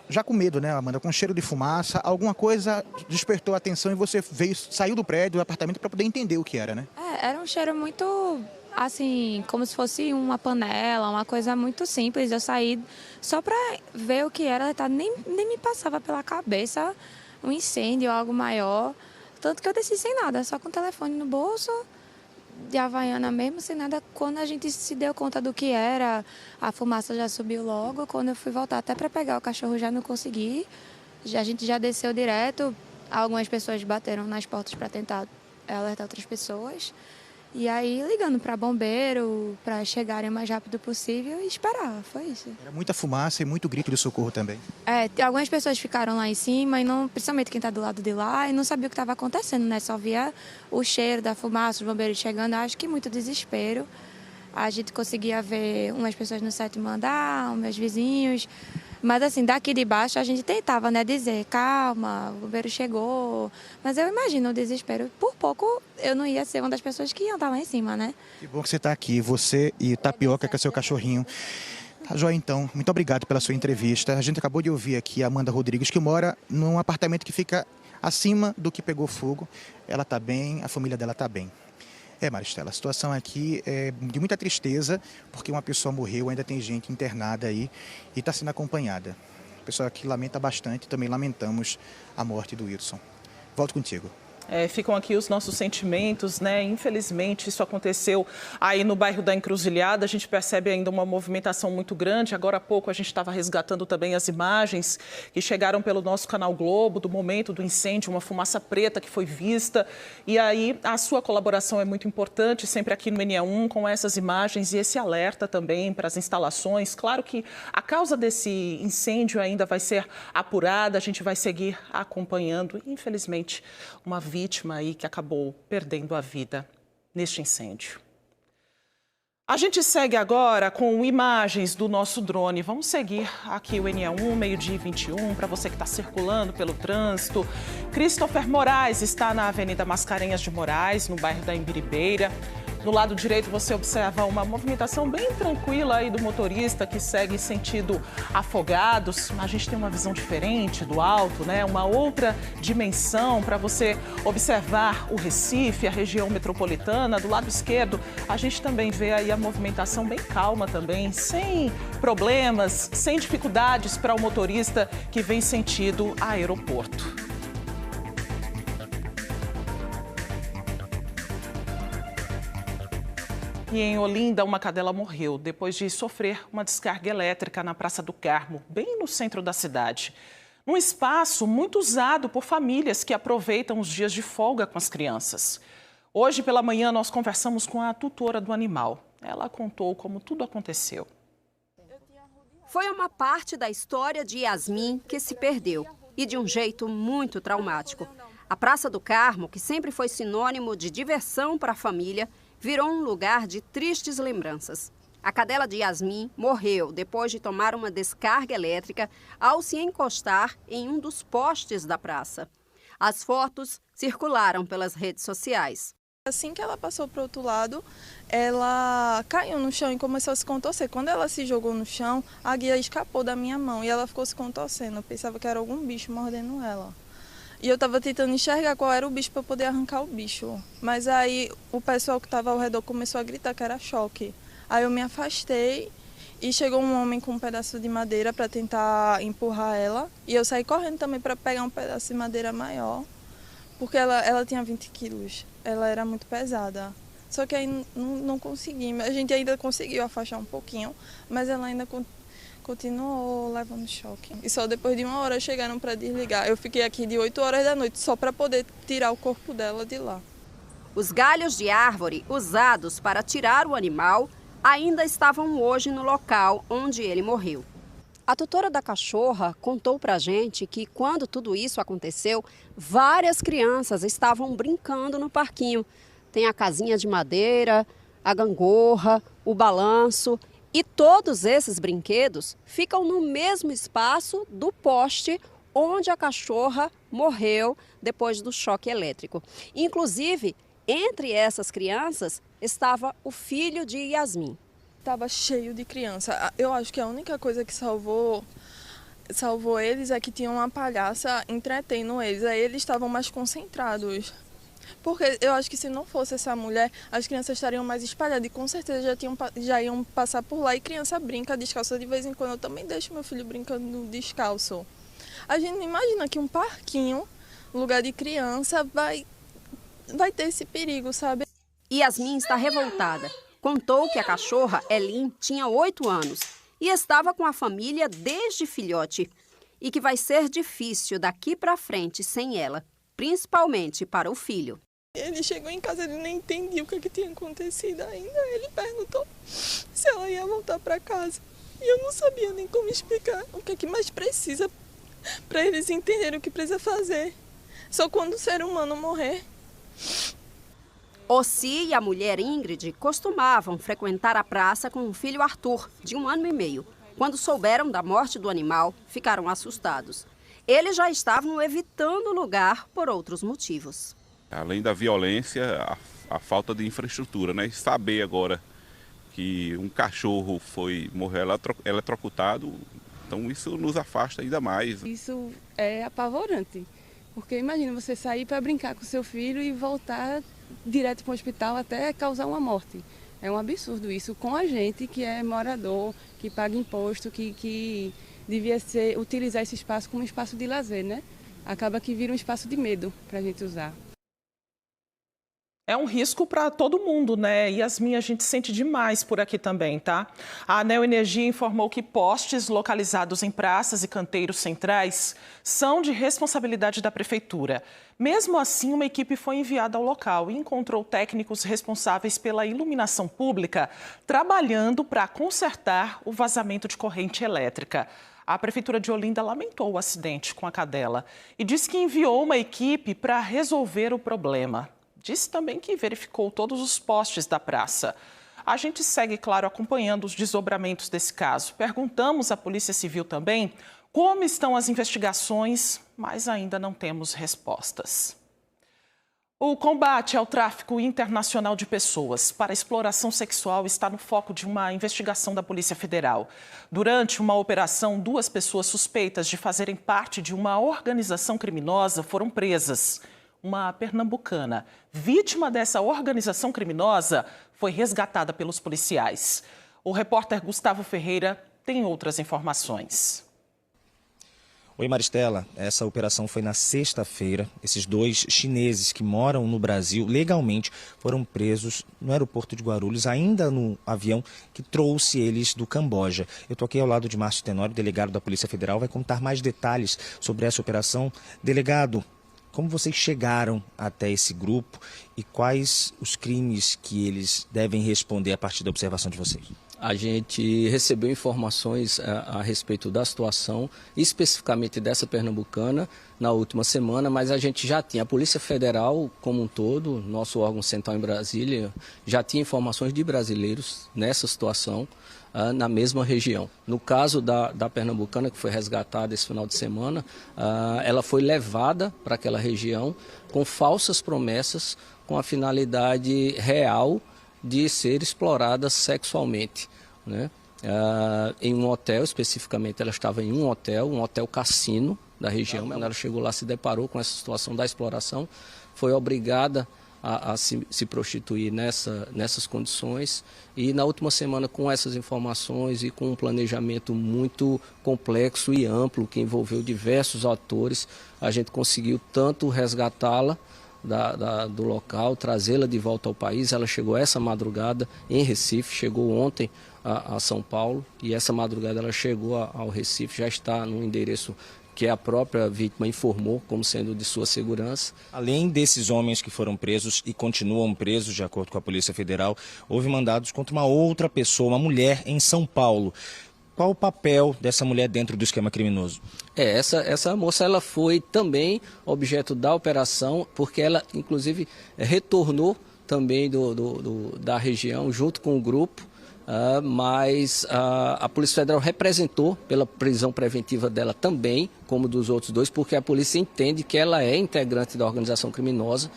já com medo, né, Amanda? Com cheiro de fumaça, alguma coisa despertou a atenção e você saiu do prédio, do apartamento, para poder entender o que era, né? Era um cheiro muito, assim, como se fosse uma panela, uma coisa muito simples. Eu saí só para ver o que era, tá? Nem me passava pela cabeça um incêndio ou algo maior. Tanto que eu desci sem nada, só com o telefone no bolso, de Havaiana mesmo, sem nada. Quando a gente se deu conta do que era, a fumaça já subiu logo. Quando eu fui voltar até para pegar o cachorro, já não consegui. A gente já desceu direto. Algumas pessoas bateram nas portas para tentar alertar outras pessoas. E aí ligando para bombeiro, para chegarem o mais rápido possível e esperar, foi isso. Era muita fumaça e muito grito de socorro também. Algumas pessoas ficaram lá em cima, e não, principalmente quem está do lado de lá, e não sabia o que estava acontecendo, né? Só via o cheiro da fumaça, os bombeiros chegando, acho que muito desespero. A gente conseguia ver umas pessoas no 7º andar, meus vizinhos. Mas assim, daqui de baixo a gente tentava, né, dizer, calma, o bombeiro chegou. Mas eu imagino o desespero. Por pouco eu não ia ser uma das pessoas que iam estar lá em cima, né? Que bom que você está aqui, você e Tapioca, que é seu cachorrinho. Tá joia, então. Muito obrigado pela sua entrevista. A gente acabou de ouvir aqui a Amanda Rodrigues, que mora num apartamento que fica acima do que pegou fogo. Ela está bem, a família dela está bem. Maristela, a situação aqui é de muita tristeza, porque uma pessoa morreu, ainda tem gente internada aí e está sendo acompanhada. O pessoal aqui lamenta bastante, também lamentamos a morte do Wilson. Volto contigo. Ficam aqui os nossos sentimentos, né? Infelizmente, isso aconteceu aí no bairro da Encruzilhada. A gente percebe ainda uma movimentação muito grande. Agora há pouco a gente estava resgatando também as imagens que chegaram pelo nosso canal Globo do momento do incêndio, uma fumaça preta que foi vista. E aí a sua colaboração é muito importante, sempre aqui no NE1, com essas imagens e esse alerta também para as instalações. Claro que a causa desse incêndio ainda vai ser apurada, a gente vai seguir acompanhando. Infelizmente, uma vítima aí que acabou perdendo a vida neste incêndio. A gente segue agora com imagens do nosso drone. Vamos seguir aqui o NE1, meio-dia e 21, para você que está circulando pelo trânsito. Christopher Moraes está na Avenida Mascarenhas de Moraes, no bairro da Imbiribeira. No lado direito você observa uma movimentação bem tranquila aí do motorista que segue sentido Afogados. A gente tem uma visão diferente do alto, né? Uma outra dimensão para você observar o Recife, a região metropolitana. Do lado esquerdo a gente também vê aí a movimentação bem calma também, sem problemas, sem dificuldades para o motorista que vem sentido aeroporto. E em Olinda, uma cadela morreu depois de sofrer uma descarga elétrica na Praça do Carmo, bem no centro da cidade. Num espaço muito usado por famílias que aproveitam os dias de folga com as crianças. Hoje pela manhã nós conversamos com a tutora do animal. Ela contou como tudo aconteceu. Foi uma parte da história de Yasmin que se perdeu, e de um jeito muito traumático. A Praça do Carmo, que sempre foi sinônimo de diversão para a família, virou um lugar de tristes lembranças. A cadela de Yasmin morreu depois de tomar uma descarga elétrica ao se encostar em um dos postes da praça. As fotos circularam pelas redes sociais. Assim que ela passou para o outro lado, ela caiu no chão e começou a se contorcer. Quando ela se jogou no chão, a guia escapou da minha mão e ela ficou se contorcendo. Eu pensava que era algum bicho mordendo ela. E eu estava tentando enxergar qual era o bicho para poder arrancar o bicho. Mas aí o pessoal que estava ao redor começou a gritar que era choque. Aí eu me afastei e chegou um homem com um pedaço de madeira para tentar empurrar ela. E eu saí correndo também para pegar um pedaço de madeira maior, porque ela tinha 20 quilos. Ela era muito pesada. Só que aí não consegui. A gente ainda conseguiu afastar um pouquinho, mas ela ainda continuou levando choque. E só depois de 1 hora chegaram para desligar. Eu fiquei aqui de 8 horas da noite só para poder tirar o corpo dela de lá. Os galhos de árvore usados para tirar o animal ainda estavam hoje no local onde ele morreu. A tutora da cachorra contou pra gente que quando tudo isso aconteceu, várias crianças estavam brincando no parquinho. Tem a casinha de madeira, a gangorra, o balanço. E todos esses brinquedos ficam no mesmo espaço do poste onde a cachorra morreu depois do choque elétrico. Inclusive, entre essas crianças estava o filho de Yasmin. Estava cheio de criança. Eu acho que a única coisa que salvou eles é que tinha uma palhaça entretendo eles. Aí eles estavam mais concentrados. Porque eu acho que se não fosse essa mulher, as crianças estariam mais espalhadas e com certeza já iam passar por lá. E criança brinca descalça de vez em quando. Eu também deixo meu filho brincando descalço. A gente não imagina que um parquinho, lugar de criança, vai ter esse perigo, sabe? Yasmin está revoltada. Contou que a cachorra, Elin, tinha 8 anos e estava com a família desde filhote. E que vai ser difícil daqui para frente sem ela, principalmente para o filho. Ele chegou em casa, ele nem entendia o que tinha acontecido ainda. Ele perguntou se ela ia voltar para casa. E eu não sabia nem como explicar o que mais precisa para eles entenderem o que precisa fazer. Só quando o ser humano morrer. Ossi e a mulher Ingrid costumavam frequentar a praça com o filho Arthur, de 1 ano e meio. Quando souberam da morte do animal, ficaram assustados. Eles já estavam evitando o lugar por outros motivos. Além da violência, a falta de infraestrutura, né? E saber agora que um cachorro morreu eletrocutado, então isso nos afasta ainda mais. Isso é apavorante, porque imagina você sair para brincar com seu filho e voltar direto para o hospital até causar uma morte. É um absurdo isso com a gente que é morador, que paga imposto, que devia utilizar esse espaço como um espaço de lazer, né? Acaba que vira um espaço de medo para a gente usar. É um risco para todo mundo, né? Yasmin, a gente sente demais por aqui também, tá? A Neoenergia informou que postes localizados em praças e canteiros centrais são de responsabilidade da Prefeitura. Mesmo assim, uma equipe foi enviada ao local e encontrou técnicos responsáveis pela iluminação pública trabalhando para consertar o vazamento de corrente elétrica. A Prefeitura de Olinda lamentou o acidente com a cadela e disse que enviou uma equipe para resolver o problema. Disse também que verificou todos os postes da praça. A gente segue, claro, acompanhando os desdobramentos desse caso. Perguntamos à Polícia Civil também como estão as investigações, mas ainda não temos respostas. O combate ao tráfico internacional de pessoas para exploração sexual está no foco de uma investigação da Polícia Federal. Durante uma operação, 2 pessoas suspeitas de fazerem parte de uma organização criminosa foram presas. Uma pernambucana, vítima dessa organização criminosa, foi resgatada pelos policiais. O repórter Gustavo Ferreira tem outras informações. Oi, Maristela. Essa operação foi na sexta-feira. Esses 2 chineses que moram no Brasil legalmente foram presos no aeroporto de Guarulhos, ainda no avião que trouxe eles do Camboja. Eu estou aqui ao lado de Márcio Tenório, delegado da Polícia Federal, vai contar mais detalhes sobre essa operação. Delegado, como vocês chegaram até esse grupo e quais os crimes que eles devem responder a partir da observação de vocês? A gente recebeu informações a respeito da situação, especificamente dessa pernambucana, na última semana, mas a gente já tinha, a Polícia Federal como um todo, nosso órgão central em Brasília, já tinha informações de brasileiros nessa situação, na mesma região. No caso da pernambucana, que foi resgatada esse final de semana, ela foi levada para aquela região com falsas promessas, com a finalidade real de ser explorada sexualmente, né? Em um hotel, especificamente ela estava em um hotel cassino, da região. Quando ela chegou lá, se deparou com essa situação da exploração, foi obrigada a se prostituir nessas condições. E na última semana, com essas informações e com um planejamento muito complexo e amplo, que envolveu diversos atores, a gente conseguiu tanto resgatá-la do local, trazê-la de volta ao país. Ela chegou essa madrugada em Recife, chegou ontem a São Paulo, e essa madrugada ela chegou ao Recife, já está no endereço que a própria vítima informou como sendo de sua segurança. Além desses homens que foram presos e continuam presos, de acordo com a Polícia Federal, houve mandados contra uma outra pessoa, uma mulher em São Paulo. Qual o papel dessa mulher dentro do esquema criminoso? Essa moça ela foi também objeto da operação, porque ela, inclusive, retornou também da região junto com o grupo. Mas a Polícia Federal representou pela prisão preventiva dela também, como dos outros dois, porque a polícia entende que ela é integrante da organização criminosa.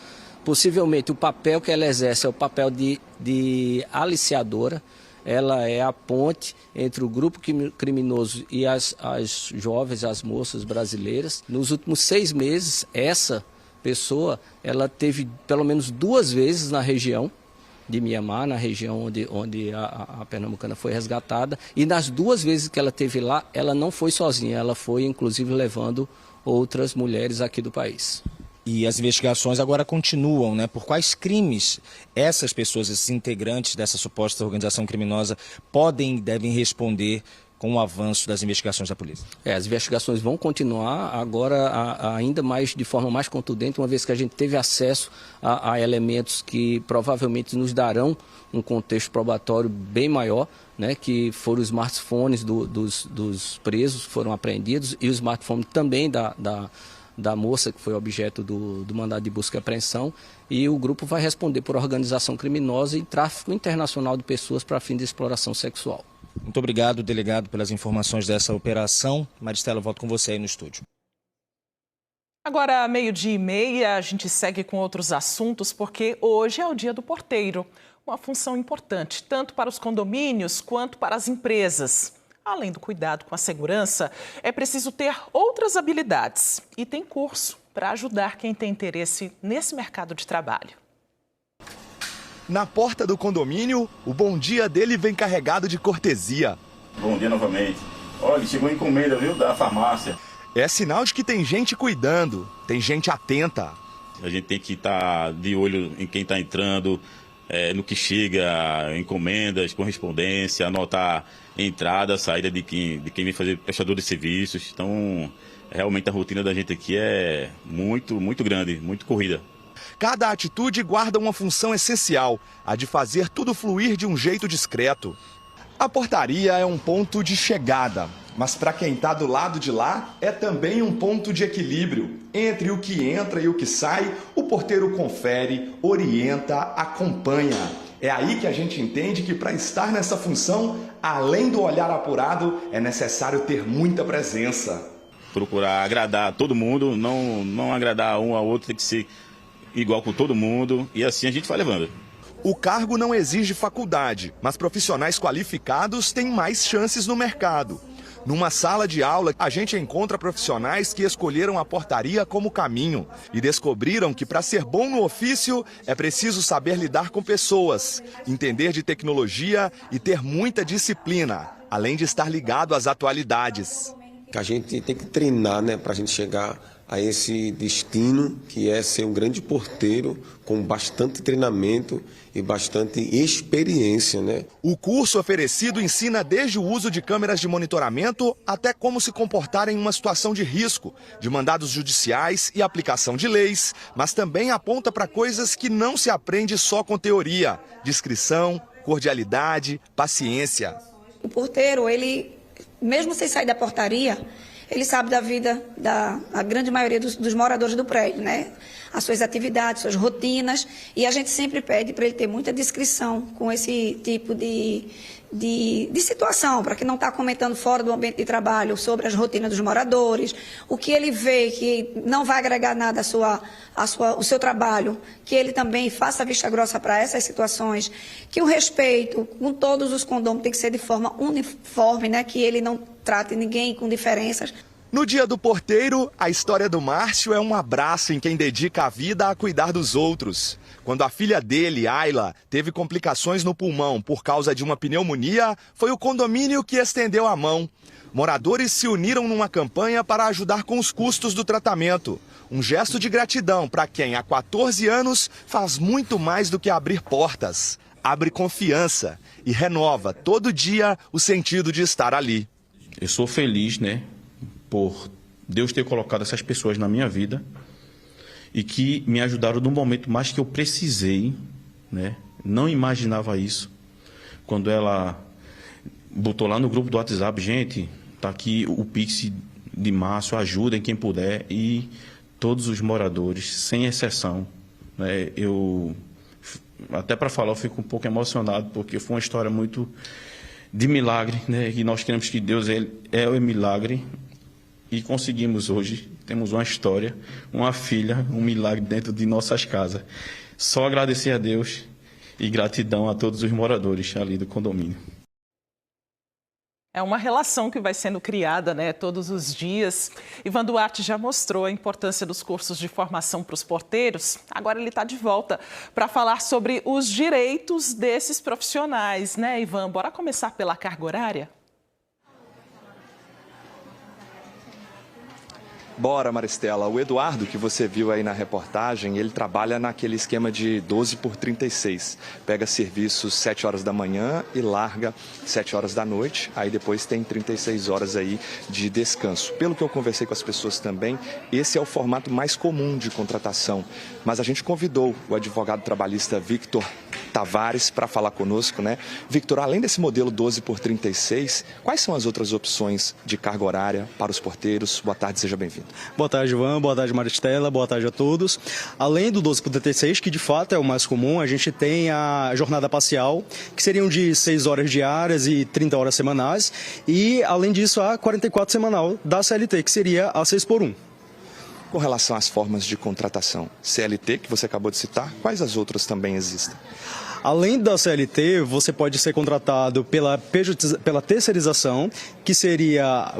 Possivelmente o papel que ela exerce é o papel de aliciadora. Ela é a ponte entre o grupo criminoso e as jovens, as moças brasileiras. Nos últimos 6 meses, essa pessoa ela teve pelo menos 2 vezes na região de Mianmar, na região onde a pernambucana foi resgatada, e nas 2 vezes que ela esteve lá, ela não foi sozinha, ela foi inclusive levando outras mulheres aqui do país. E as investigações agora continuam, né? Por quais crimes essas pessoas, esses integrantes dessa suposta organização criminosa, podem e devem responder com o avanço das investigações da polícia? As investigações vão continuar agora ainda mais de forma mais contundente, uma vez que a gente teve acesso a elementos que provavelmente nos darão um contexto probatório bem maior, né, que foram os smartphones dos presos, foram apreendidos, e o smartphone também da moça que foi objeto do mandado de busca e apreensão, e o grupo vai responder por organização criminosa e tráfico internacional de pessoas para fim de exploração sexual. Muito obrigado, delegado, pelas informações dessa operação. Maristela, volto com você aí no estúdio. Agora, 12h30, a gente segue com outros assuntos, porque hoje é o Dia do Porteiro. Uma função importante, tanto para os condomínios quanto para as empresas. Além do cuidado com a segurança, é preciso ter outras habilidades. E tem curso para ajudar quem tem interesse nesse mercado de trabalho. Na porta do condomínio, o bom dia dele vem carregado de cortesia. Bom dia novamente. Olha, chegou encomenda, viu, da farmácia. É sinal de que tem gente cuidando, tem gente atenta. A gente tem que estar de olho em quem está entrando, no que chega, encomendas, correspondência, anotar entrada, saída de quem vem fazer prestador de serviços. Então, realmente a rotina da gente aqui é muito, muito grande, muito corrida. Cada atitude guarda uma função essencial, a de fazer tudo fluir de um jeito discreto. A portaria é um ponto de chegada, mas para quem está do lado de lá, é também um ponto de equilíbrio. Entre o que entra e o que sai, o porteiro confere, orienta, acompanha. É aí que a gente entende que para estar nessa função, além do olhar apurado, é necessário ter muita presença. Procurar agradar todo mundo, não agradar um ao outro, tem que ser igual com todo mundo, e assim a gente vai levando. O cargo não exige faculdade, mas profissionais qualificados têm mais chances no mercado. Numa sala de aula, a gente encontra profissionais que escolheram a portaria como caminho e descobriram que para ser bom no ofício é preciso saber lidar com pessoas, entender de tecnologia e ter muita disciplina, além de estar ligado às atualidades. A gente tem que treinar, né, para a gente chegar a esse destino, que é ser um grande porteiro com bastante treinamento e bastante experiência, né? O curso oferecido ensina desde o uso de câmeras de monitoramento até como se comportar em uma situação de risco, de mandados judiciais e aplicação de leis, mas também aponta para coisas que não se aprende só com teoria: discrição, cordialidade, paciência. O porteiro, ele, mesmo sem sair da portaria, ele sabe da vida da grande maioria dos moradores do prédio, né? As suas atividades, suas rotinas, e a gente sempre pede para ele ter muita discrição com esse tipo de situação, para que não está comentando fora do ambiente de trabalho sobre as rotinas dos moradores, o que ele vê que não vai agregar nada ao seu trabalho, que ele também faça vista grossa para essas situações, que o respeito com todos os condôminos tem que ser de forma uniforme, né? Que ele não trate ninguém com diferenças. No Dia do Porteiro, a história do Márcio é um abraço em quem dedica a vida a cuidar dos outros. Quando a filha dele, Ayla, teve complicações no pulmão por causa de uma pneumonia, foi o condomínio que estendeu a mão. Moradores se uniram numa campanha para ajudar com os custos do tratamento. Um gesto de gratidão para quem, há 14 anos, faz muito mais do que abrir portas. Abre confiança e renova todo dia o sentido de estar ali. Eu sou feliz, por Deus ter colocado essas pessoas na minha vida e que me ajudaram no momento mais que eu precisei, Não imaginava isso. Quando ela botou lá no grupo do WhatsApp, gente, tá aqui o Pix de Márcio, ajudem quem puder, e todos os moradores, sem exceção, eu até para falar eu fico um pouco emocionado, porque foi uma história muito de milagre, e nós queremos que Deus é o milagre, e conseguimos hoje, temos uma história, uma filha, um milagre dentro de nossas casas. Só agradecer a Deus e gratidão a todos os moradores ali do condomínio. É uma relação que vai sendo criada, todos os dias. Ivan Duarte já mostrou a importância dos cursos de formação para os porteiros. Agora ele está de volta para falar sobre os direitos desses profissionais, Ivan? Bora começar pela carga horária? Bora, Maristela. O Eduardo, que você viu aí na reportagem, ele trabalha naquele esquema de 12 por 36. Pega serviços 7 horas da manhã e larga 7 horas da noite. Aí depois tem 36 horas aí de descanso. Pelo que eu conversei com as pessoas também, esse é o formato mais comum de contratação. Mas a gente convidou o advogado trabalhista Victor Tavares para falar conosco, Victor, além desse modelo 12 por 36, quais são as outras opções de carga horária para os porteiros? Boa tarde, seja bem-vindo. Boa tarde, Ivan. Boa tarde, Maristela. Boa tarde a todos. Além do 12 por 36, que de fato é o mais comum, a gente tem a jornada parcial, que seriam de 6 horas diárias e 30 horas semanais. E, além disso, a 44 semanal da CLT, que seria a 6 por 1. Com relação às formas de contratação, CLT, que você acabou de citar, quais as outras também existem? Além da CLT, você pode ser contratado pela terceirização, que seria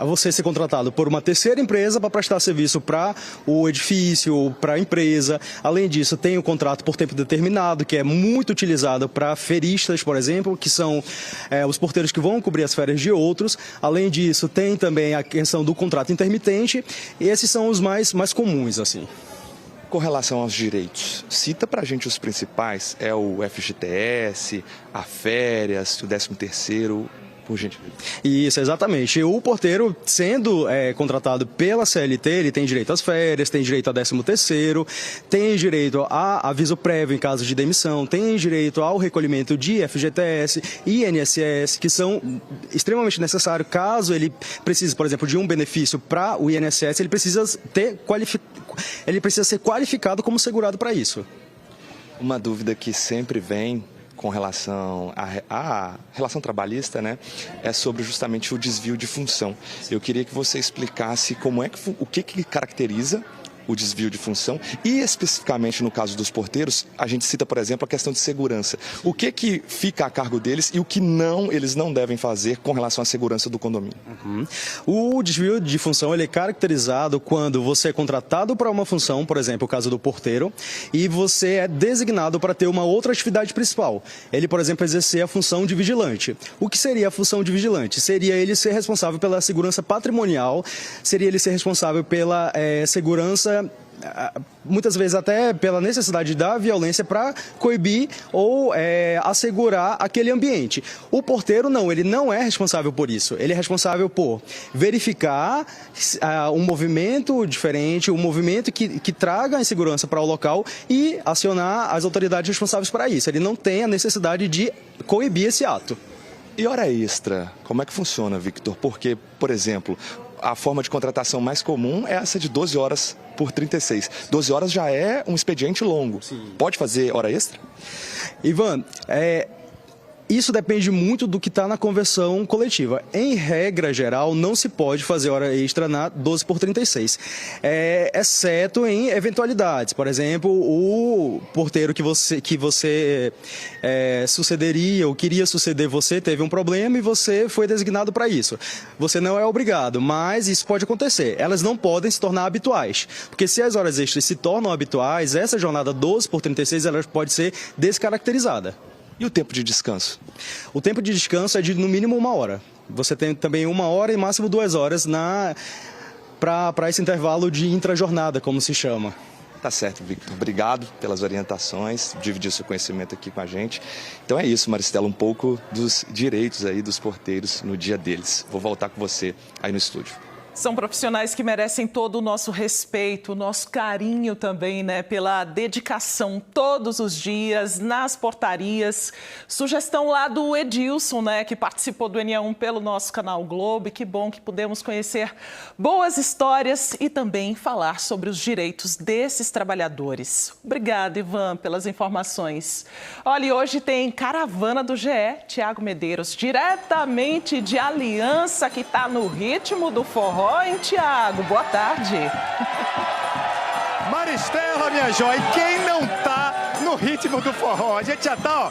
você ser contratado por uma terceira empresa para prestar serviço para o edifício, para a empresa. Além disso, tem o contrato por tempo determinado, que é muito utilizado para feristas, por exemplo, que são os porteiros que vão cobrir as férias de outros. Além disso, tem também a questão do contrato intermitente. E esses são os mais comuns, assim. Com relação aos direitos, cita pra gente os principais, é o FGTS, a férias, o 13º, por gentileza. Isso, exatamente. O porteiro, sendo contratado pela CLT, ele tem direito às férias, tem direito a 13º, tem direito a aviso prévio em caso de demissão, tem direito ao recolhimento de FGTS e INSS, que são extremamente necessários caso ele precise, por exemplo, de um benefício para o INSS, ele precisa ser qualificado como segurado para isso. Uma dúvida que sempre vem com relação à relação trabalhista, é sobre justamente o desvio de função. Eu queria que você explicasse o que caracteriza o desvio de função e, especificamente no caso dos porteiros, a gente cita, por exemplo, a questão de segurança. O que fica a cargo deles e o que eles não devem fazer com relação à segurança do condomínio? O desvio de função ele é caracterizado quando você é contratado para uma função, por exemplo, o caso do porteiro, e você é designado para ter uma outra atividade principal. Ele, por exemplo, exercer a função de vigilante. O que seria a função de vigilante? Seria ele ser responsável pela segurança patrimonial, seria ele ser responsável pela segurança, muitas vezes até pela necessidade da violência para coibir ou assegurar aquele ambiente. O porteiro não, ele não é responsável por isso. Ele é responsável por verificar um movimento diferente, um movimento que traga a insegurança para o local e acionar as autoridades responsáveis para isso. Ele não tem a necessidade de coibir esse ato. E hora extra, como é que funciona, Victor? Porque, por exemplo, a forma de contratação mais comum é essa de 12 horas por 36. 12 horas já é um expediente longo. Sim. Pode fazer hora extra? Ivan, Isso depende muito do que está na conversão coletiva. Em regra geral, não se pode fazer hora extra na 12 por 36, exceto em eventualidades. Por exemplo, o porteiro que você sucederia ou queria suceder você teve um problema e você foi designado para isso. Você não é obrigado, mas isso pode acontecer. Elas não podem se tornar habituais, porque se as horas extras se tornam habituais, essa jornada 12 por 36 ela pode ser descaracterizada. E o tempo de descanso? O tempo de descanso é de no mínimo 1 hora. Você tem também 1 hora e máximo 2 horas para esse intervalo de intrajornada, como se chama. Tá certo, Victor. Obrigado pelas orientações, dividir seu conhecimento aqui com a gente. Então é isso, Maristela, um pouco dos direitos aí dos porteiros no dia deles. Vou voltar com você aí no estúdio. São profissionais que merecem todo o nosso respeito, o nosso carinho também, né? Pela dedicação todos os dias nas portarias. Sugestão lá do Edilson, né? Que participou do NA1 pelo nosso canal Globo. E que bom que pudemos conhecer boas histórias e também falar sobre os direitos desses trabalhadores. Obrigada, Ivan, pelas informações. Olha, e hoje tem Caravana do GE, Tiago Medeiros, diretamente de Aliança, que está no ritmo do forró. Oi, Tiago, boa tarde. Maristela, minha joia, e quem não tá no ritmo do forró? A gente já tá, ó,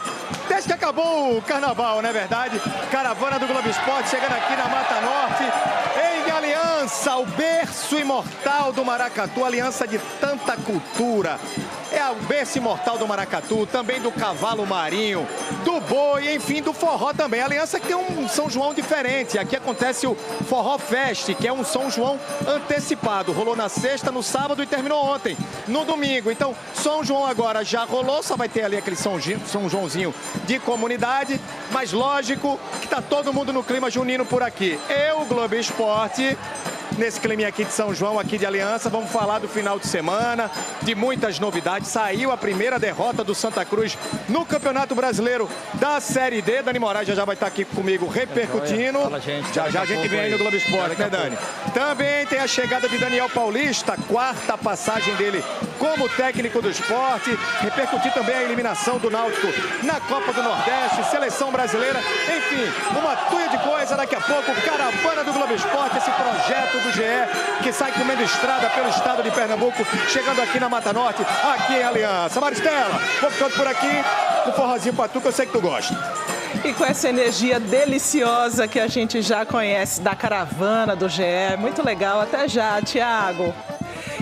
desde que acabou o carnaval, não é verdade? Caravana do Globo Esporte chegando aqui na Mata Norte, em Aliança, o berço imortal do maracatu, aliança de tanta cultura. É o berço imortal do maracatu, também do cavalo marinho, do boi, enfim, do forró também. A Aliança que tem um São João diferente. Aqui acontece o Forró Fest, que é um São João antecipado. Rolou na sexta, no sábado e terminou ontem, no domingo. Então, São João agora já rolou, só vai ter ali aquele São Joãozinho de comunidade. Mas lógico que tá todo mundo no clima junino por aqui. Eu, Globo Esporte, nesse clima aqui de São João, aqui de Aliança, vamos falar do final de semana, de muitas novidades. Saiu a primeira derrota do Santa Cruz no Campeonato Brasileiro da Série D. Dani Moraes já vai estar aqui comigo repercutindo. Já a gente vem aí no Globo Esporte, né, Dani? Também tem a chegada de Daniel Paulista, quarta passagem dele como técnico do esporte. Repercutir também a eliminação do Náutico na Copa do Nordeste, seleção brasileira. Enfim, uma tuia de coisa. Daqui a pouco, Caravana do Globo Esporte, esse projeto do GE que sai comendo estrada pelo estado de Pernambuco, chegando aqui na Mata Norte, aqui em Aliança. Maristela, vou ficando por aqui com forrozinho pra tu, que eu sei que tu gosta. E com essa energia deliciosa que a gente já conhece da Caravana do GE. Muito legal. Até já, Tiago.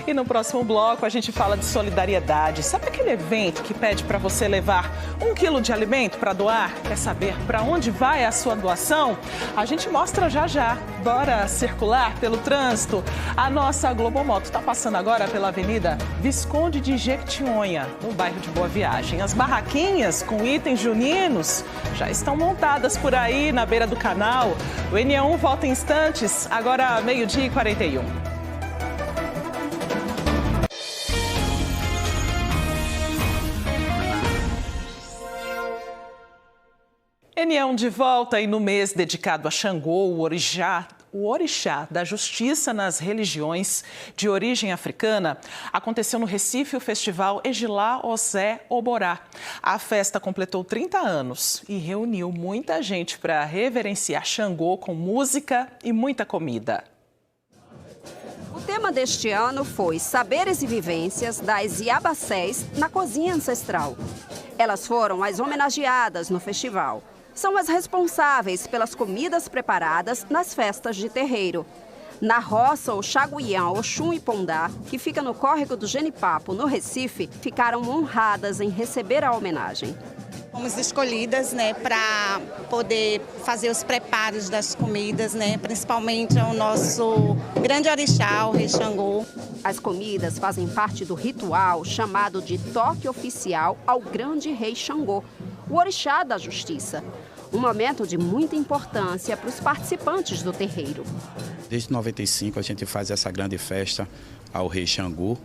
E no próximo bloco a gente fala de solidariedade. Sabe aquele evento que pede para você levar 1 quilo de alimento para doar? Quer saber para onde vai a sua doação? A gente mostra já já. Bora circular pelo trânsito. A nossa Globomoto está passando agora pela Avenida Visconde de Jequitinhonha, no bairro de Boa Viagem. As barraquinhas com itens juninos já estão montadas por aí na beira do canal. O NA1 volta em instantes, agora 12h41. NA1 de volta e no mês dedicado a Xangô, o orixá da justiça nas religiões de origem africana, aconteceu no Recife o festival Egilá Osé Oborá. A festa completou 30 anos e reuniu muita gente para reverenciar Xangô com música e muita comida. O tema deste ano foi Saberes e Vivências das Iabacés na Cozinha Ancestral. Elas foram as homenageadas no festival. São as responsáveis pelas comidas preparadas nas festas de terreiro. Na roça, o Xaguiã, Oxum e Pondá, que fica no córrego do Genipapo, no Recife, ficaram honradas em receber a homenagem. Fomos escolhidas, né, para poder fazer os preparos das comidas, né, principalmente ao nosso grande orixá, o Rei Xangô. As comidas fazem parte do ritual chamado de toque oficial ao grande Rei Xangô, o orixá da justiça. Um momento de muita importância para os participantes do terreiro. Desde 95 a gente faz essa grande festa ao Rei Xangô,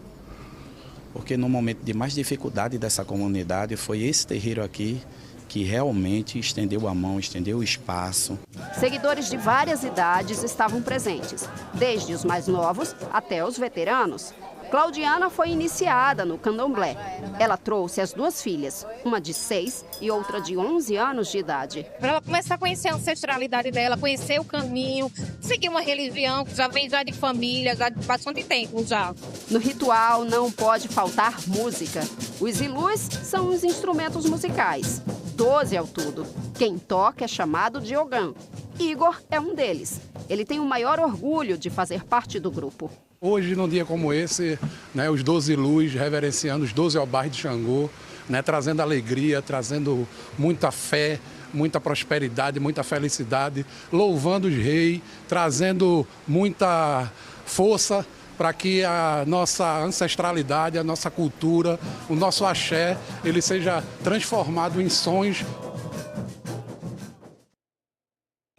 porque no momento de mais dificuldade dessa comunidade foi esse terreiro aqui que realmente estendeu a mão, estendeu o espaço. Seguidores de várias idades estavam presentes, desde os mais novos até os veteranos. Claudiana foi iniciada no candomblé. Ela trouxe as 2 filhas, uma de 6 e outra de 11 anos de idade. Para ela começar a conhecer a ancestralidade dela, conhecer o caminho, seguir uma religião que já vem de família, já de bastante tempo já. No ritual não pode faltar música. Os ilus são os instrumentos musicais, 12 ao todo. Quem toca é chamado de Ogã. Igor é um deles. Ele tem o maior orgulho de fazer parte do grupo. Hoje, num dia como esse, né, os 12 ilus reverenciando os 12 albais de Xangô, né, trazendo alegria, trazendo muita fé, muita prosperidade, muita felicidade, louvando os reis, trazendo muita força para que a nossa ancestralidade, a nossa cultura, o nosso axé, ele seja transformado em sons.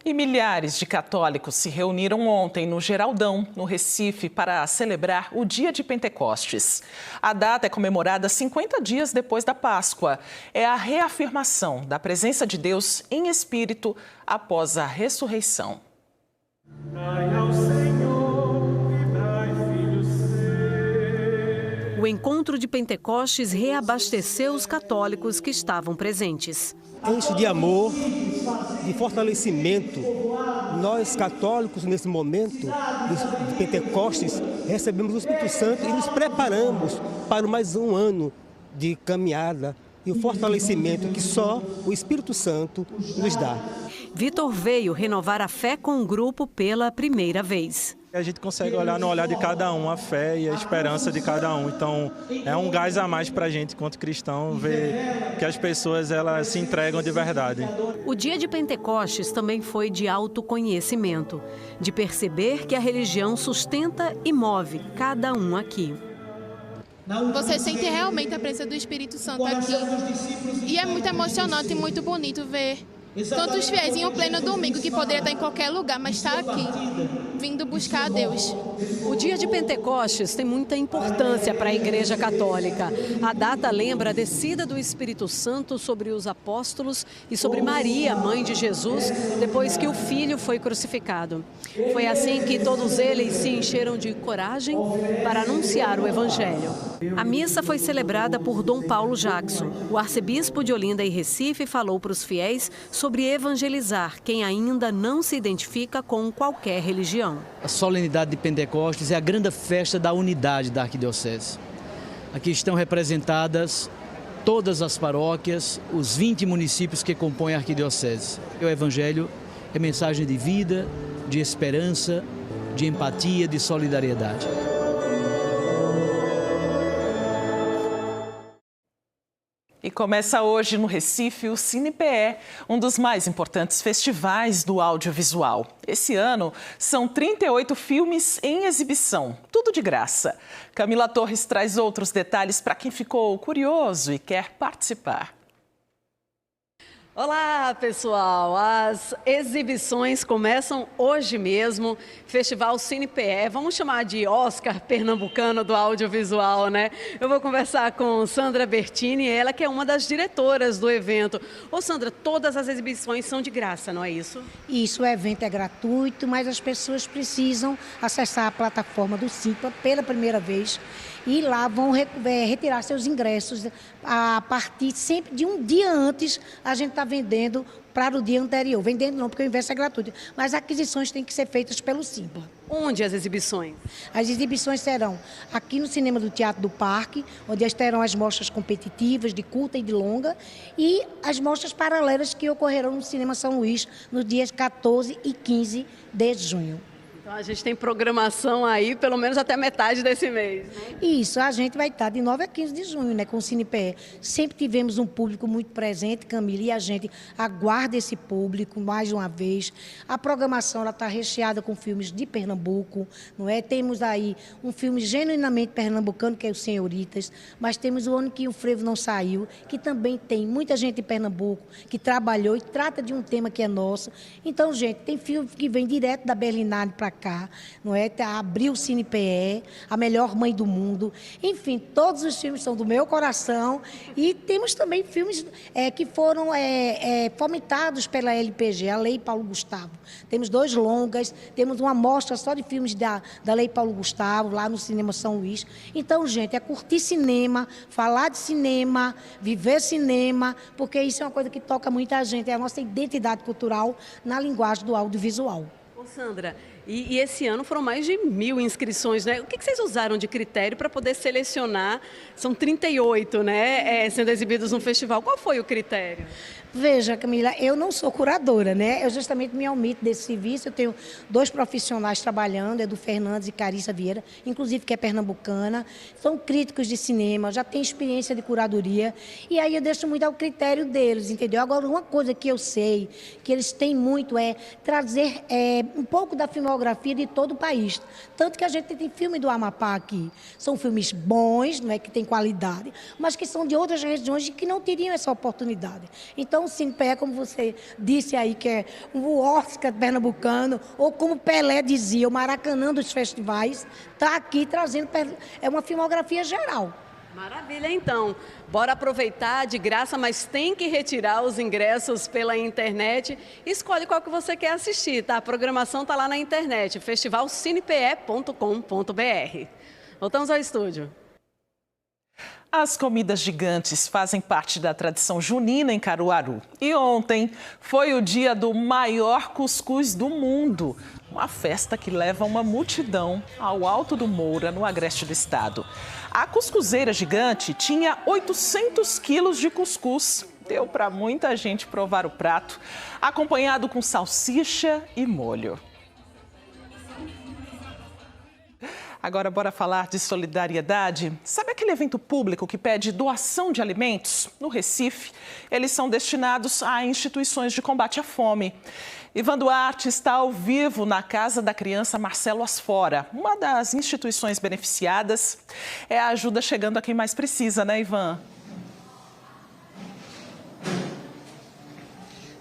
E milhares de católicos se reuniram ontem no Geraldão, no Recife, para celebrar o Dia de Pentecostes. A data é comemorada 50 dias depois da Páscoa. É a reafirmação da presença de Deus em espírito após a ressurreição. O encontro de Pentecostes reabasteceu os católicos que estavam presentes. Enche de amor, de fortalecimento. Nós, católicos, nesse momento de Pentecostes, recebemos o Espírito Santo e nos preparamos para mais um ano de caminhada e o fortalecimento que só o Espírito Santo nos dá. Vitor veio renovar a fé com o grupo pela primeira vez. A gente consegue olhar no olhar de cada um a fé e a esperança de cada um. Então, é um gás a mais para a gente, enquanto cristão, ver que as pessoas elas se entregam de verdade. O dia de Pentecostes também foi de autoconhecimento, de perceber que a religião sustenta e move cada um aqui. Você sente realmente a presença do Espírito Santo aqui. E é muito emocionante e muito bonito ver tantos fiéis em um pleno domingo que poderia estar em qualquer lugar, mas está aqui, vindo buscar a Deus. O dia de Pentecostes tem muita importância para a Igreja Católica. A data lembra a descida do Espírito Santo sobre os apóstolos e sobre Maria, mãe de Jesus, depois que o filho foi crucificado. Foi assim que todos eles se encheram de coragem para anunciar o Evangelho. A missa foi celebrada por Dom Paulo Jackson. O arcebispo de Olinda e Recife falou para os fiéis sobre evangelizar quem ainda não se identifica com qualquer religião. A solenidade de Pentecostes é a grande festa da unidade da arquidiocese. Aqui estão representadas todas as paróquias, os 20 municípios que compõem a arquidiocese. O Evangelho é mensagem de vida, de esperança, de empatia, de solidariedade. E começa hoje no Recife o CinePE, um dos mais importantes festivais do audiovisual. Esse ano são 38 filmes em exibição, tudo de graça. Camila Torres traz outros detalhes para quem ficou curioso e quer participar. Olá, pessoal! As exibições começam hoje mesmo. Festival CinePE, vamos chamar de Oscar pernambucano do audiovisual, né? Eu vou conversar com Sandra Bertini, ela que é uma das diretoras do evento. Ô Sandra, todas as exibições são de graça, não é isso? Isso, o evento é gratuito, mas as pessoas precisam acessar a plataforma do CIPA pela primeira vez e lá vão retirar seus ingressos a partir sempre de um dia antes. A gente está vendendo para o dia anterior. Vendendo não, porque o ingresso é gratuito, mas as aquisições têm que ser feitas pelo CIPA. Onde as exibições? As exibições serão aqui no Cinema do Teatro do Parque, onde terão as mostras competitivas de curta e de longa e as mostras paralelas que ocorrerão no Cinema São Luís nos dias 14 e 15 de junho. Então a gente tem programação aí, pelo menos até metade desse mês, né? Isso, a gente vai estar de 9 a 15 de junho, né, com o CinePE. Sempre tivemos um público muito presente, Camila, e a gente aguarda esse público mais uma vez. A programação está recheada com filmes de Pernambuco, não é? Temos aí um filme genuinamente pernambucano, que é o Senhoritas, mas temos O Ano que o Frevo Não Saiu, que também tem muita gente de Pernambuco que trabalhou e trata de um tema que é nosso. Então, gente, tem filme que vem direto da Berlinale para cá, não é? Abriu o Cine PE, A Melhor Mãe do Mundo. Enfim, todos os filmes são do meu coração e temos também filmes que foram fomentados pela LPG, a Lei Paulo Gustavo. Temos 2 longas, temos uma mostra só de filmes da Lei Paulo Gustavo, lá no Cinema São Luís. Então, gente, é curtir cinema, falar de cinema, viver cinema, porque isso é uma coisa que toca muita gente, é a nossa identidade cultural na linguagem do audiovisual. Ô, Sandra, e esse ano foram mais de 1.000 inscrições, né? O que vocês usaram de critério para poder selecionar? São 38, né, sendo exibidos no festival. Qual foi o critério? Veja, Camila, eu não sou curadora, né? Eu justamente me omito desse serviço. Eu tenho 2 profissionais trabalhando, Edu Fernandes e Carissa Vieira, inclusive que é pernambucana. São críticos de cinema, já têm experiência de curadoria. E aí eu deixo muito ao critério deles, entendeu? Agora, uma coisa que eu sei, que eles têm muito, é trazer um pouco da filmografia de todo o país. Tanto que a gente tem filme do Amapá aqui. São filmes bons, não é, que têm qualidade, mas que são de outras regiões e que não teriam essa oportunidade. Então, o Cine PE, como você disse aí, que é o Oscar pernambucano, ou como Pelé dizia, o Maracanã dos festivais, está aqui trazendo uma filmografia geral. Maravilha, então. Bora aproveitar de graça, mas tem que retirar os ingressos pela internet. Escolhe qual que você quer assistir, tá? A programação está lá na internet, festivalcinepe.com.br. Voltamos ao estúdio. As comidas gigantes fazem parte da tradição junina em Caruaru. E ontem foi o dia do maior cuscuz do mundo. Uma festa que leva uma multidão ao Alto do Moura, no agreste do estado. A cuscuzeira gigante tinha 800 quilos de cuscuz. Deu para muita gente provar o prato, acompanhado com salsicha e molho. Agora, bora falar de solidariedade. Sabe aquele evento público que pede doação de alimentos? No Recife, eles são destinados a instituições de combate à fome. Ivan Duarte está ao vivo na Casa da Criança Marcelo Asfora. Uma das instituições beneficiadas. É a ajuda chegando a quem mais precisa, né, Ivan?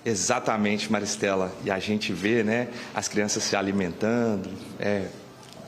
Exatamente, Maristela. E a gente vê, né, as crianças se alimentando,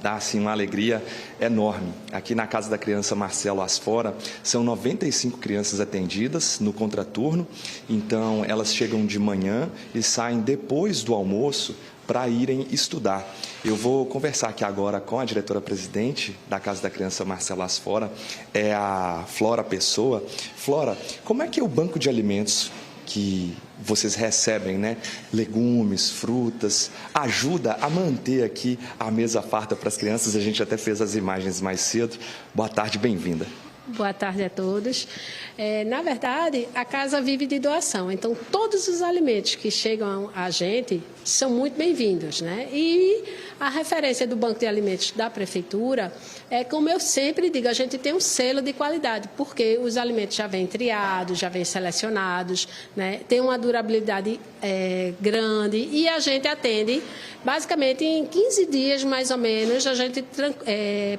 dá assim uma alegria enorme. Aqui na Casa da Criança Marcelo Asfora, são 95 crianças atendidas no contraturno, então elas chegam de manhã e saem depois do almoço para irem estudar. Eu vou conversar aqui agora com a diretora-presidente da Casa da Criança Marcelo Asfora, é a Flora Pessoa. Flora, como é que é o banco de alimentos que vocês recebem, né? Legumes, frutas, ajuda a manter aqui a mesa farta para as crianças. A gente até fez as imagens mais cedo. Boa tarde, bem-vinda. Boa tarde a todos. Na verdade, a casa vive de doação, então todos os alimentos que chegam a gente são muito bem-vindos, né? E a referência do Banco de Alimentos da Prefeitura é, como eu sempre digo, a gente tem um selo de qualidade, porque os alimentos já vêm triados, já vêm selecionados, né? Tem uma durabilidade grande e a gente atende, basicamente, em 15 dias, mais ou menos, a gente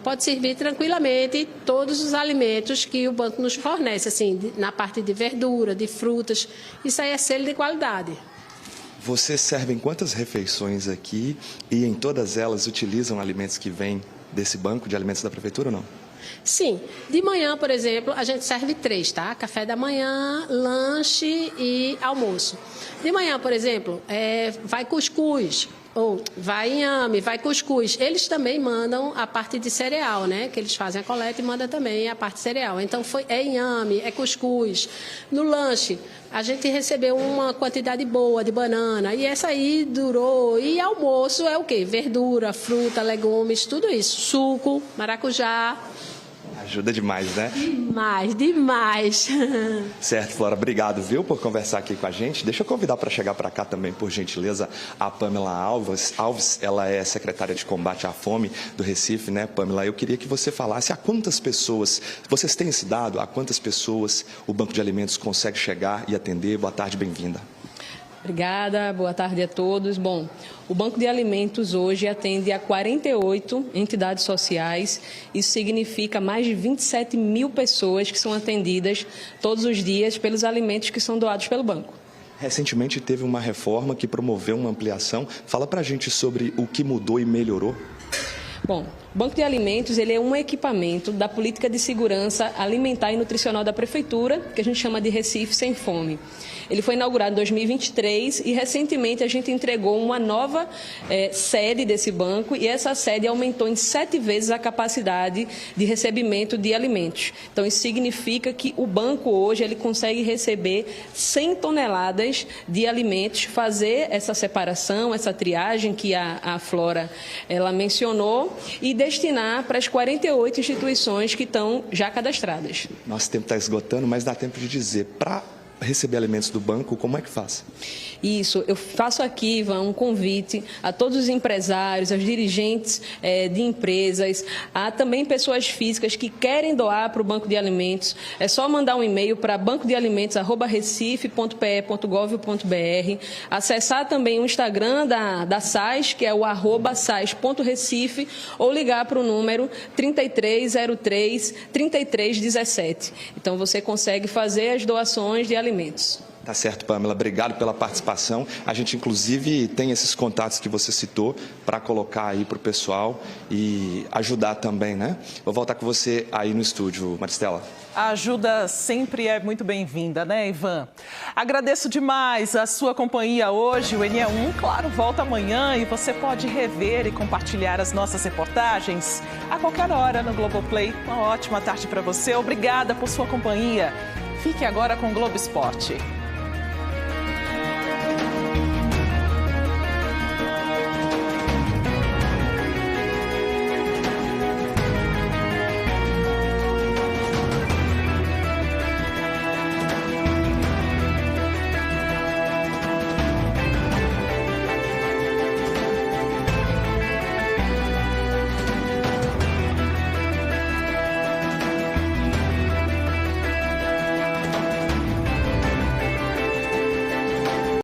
pode servir tranquilamente todos os alimentos que o banco nos fornece, assim, na parte de verdura, de frutas, isso aí é selo de qualidade. Vocês servem quantas refeições aqui e em todas elas utilizam alimentos que vêm desse banco de alimentos da prefeitura ou não? Sim. De manhã, por exemplo, a gente serve 3, tá? Café da manhã, lanche e almoço. De manhã, por exemplo, vai cuscuz, ou vai inhame, vai cuscuz. Eles também mandam a parte de cereal, né? Que eles fazem a coleta e mandam também a parte de cereal. Então, é inhame, é cuscuz. No lanche, a gente recebeu uma quantidade boa de banana e essa aí durou. E almoço é o quê? Verdura, fruta, legumes, tudo isso. Suco, maracujá. Ajuda demais, né? Demais, demais. Certo, Flora. Obrigado, viu, por conversar aqui com a gente. Deixa eu convidar para chegar para cá também, por gentileza, a Pamela Alves. Ela é secretária de combate à fome do Recife, né, Pamela? Eu queria que você falasse a quantas pessoas, vocês têm esse dado, a quantas pessoas o Banco de Alimentos consegue chegar e atender. Boa tarde, bem-vinda. Obrigada, boa tarde a todos. Bom, o Banco de Alimentos hoje atende a 48 entidades sociais. Isso significa mais de 27 mil pessoas que são atendidas todos os dias pelos alimentos que são doados pelo banco. Recentemente teve uma reforma que promoveu uma ampliação. Fala pra gente sobre o que mudou e melhorou. Bom, o Banco de Alimentos ele é um equipamento da Política de Segurança Alimentar e Nutricional da Prefeitura, que a gente chama de Recife Sem Fome. Ele foi inaugurado em 2023 e recentemente a gente entregou uma nova sede desse banco e essa sede aumentou em 7 vezes a capacidade de recebimento de alimentos. Então isso significa que o banco hoje ele consegue receber 100 toneladas de alimentos, fazer essa separação, essa triagem que a Flora ela mencionou e destinar para as 48 instituições que estão já cadastradas. Nosso tempo está esgotando, mas dá tempo de dizer, para receber alimentos do banco, como é que faz? Isso, eu faço aqui, Ivan, um convite a todos os empresários, aos dirigentes de empresas, a também pessoas físicas que querem doar para o Banco de Alimentos. É só mandar um e-mail para bancodealimentos@recife.pe.gov.br, acessar também o Instagram da SAES, que é o @sais.recife, ou ligar para o número 3303 3317. Então você consegue fazer as doações de alimentos. Tá certo, Pamela. Obrigado pela participação. A gente, inclusive, tem esses contatos que você citou para colocar aí para o pessoal e ajudar também, né? Vou voltar com você aí no estúdio, Maristela. A ajuda sempre é muito bem-vinda, né, Ivan? Agradeço demais a sua companhia hoje. O NE1, claro, volta amanhã e você pode rever e compartilhar as nossas reportagens a qualquer hora no Globoplay. Uma ótima tarde para você. Obrigada por sua companhia. Fique agora com o Globo Esporte.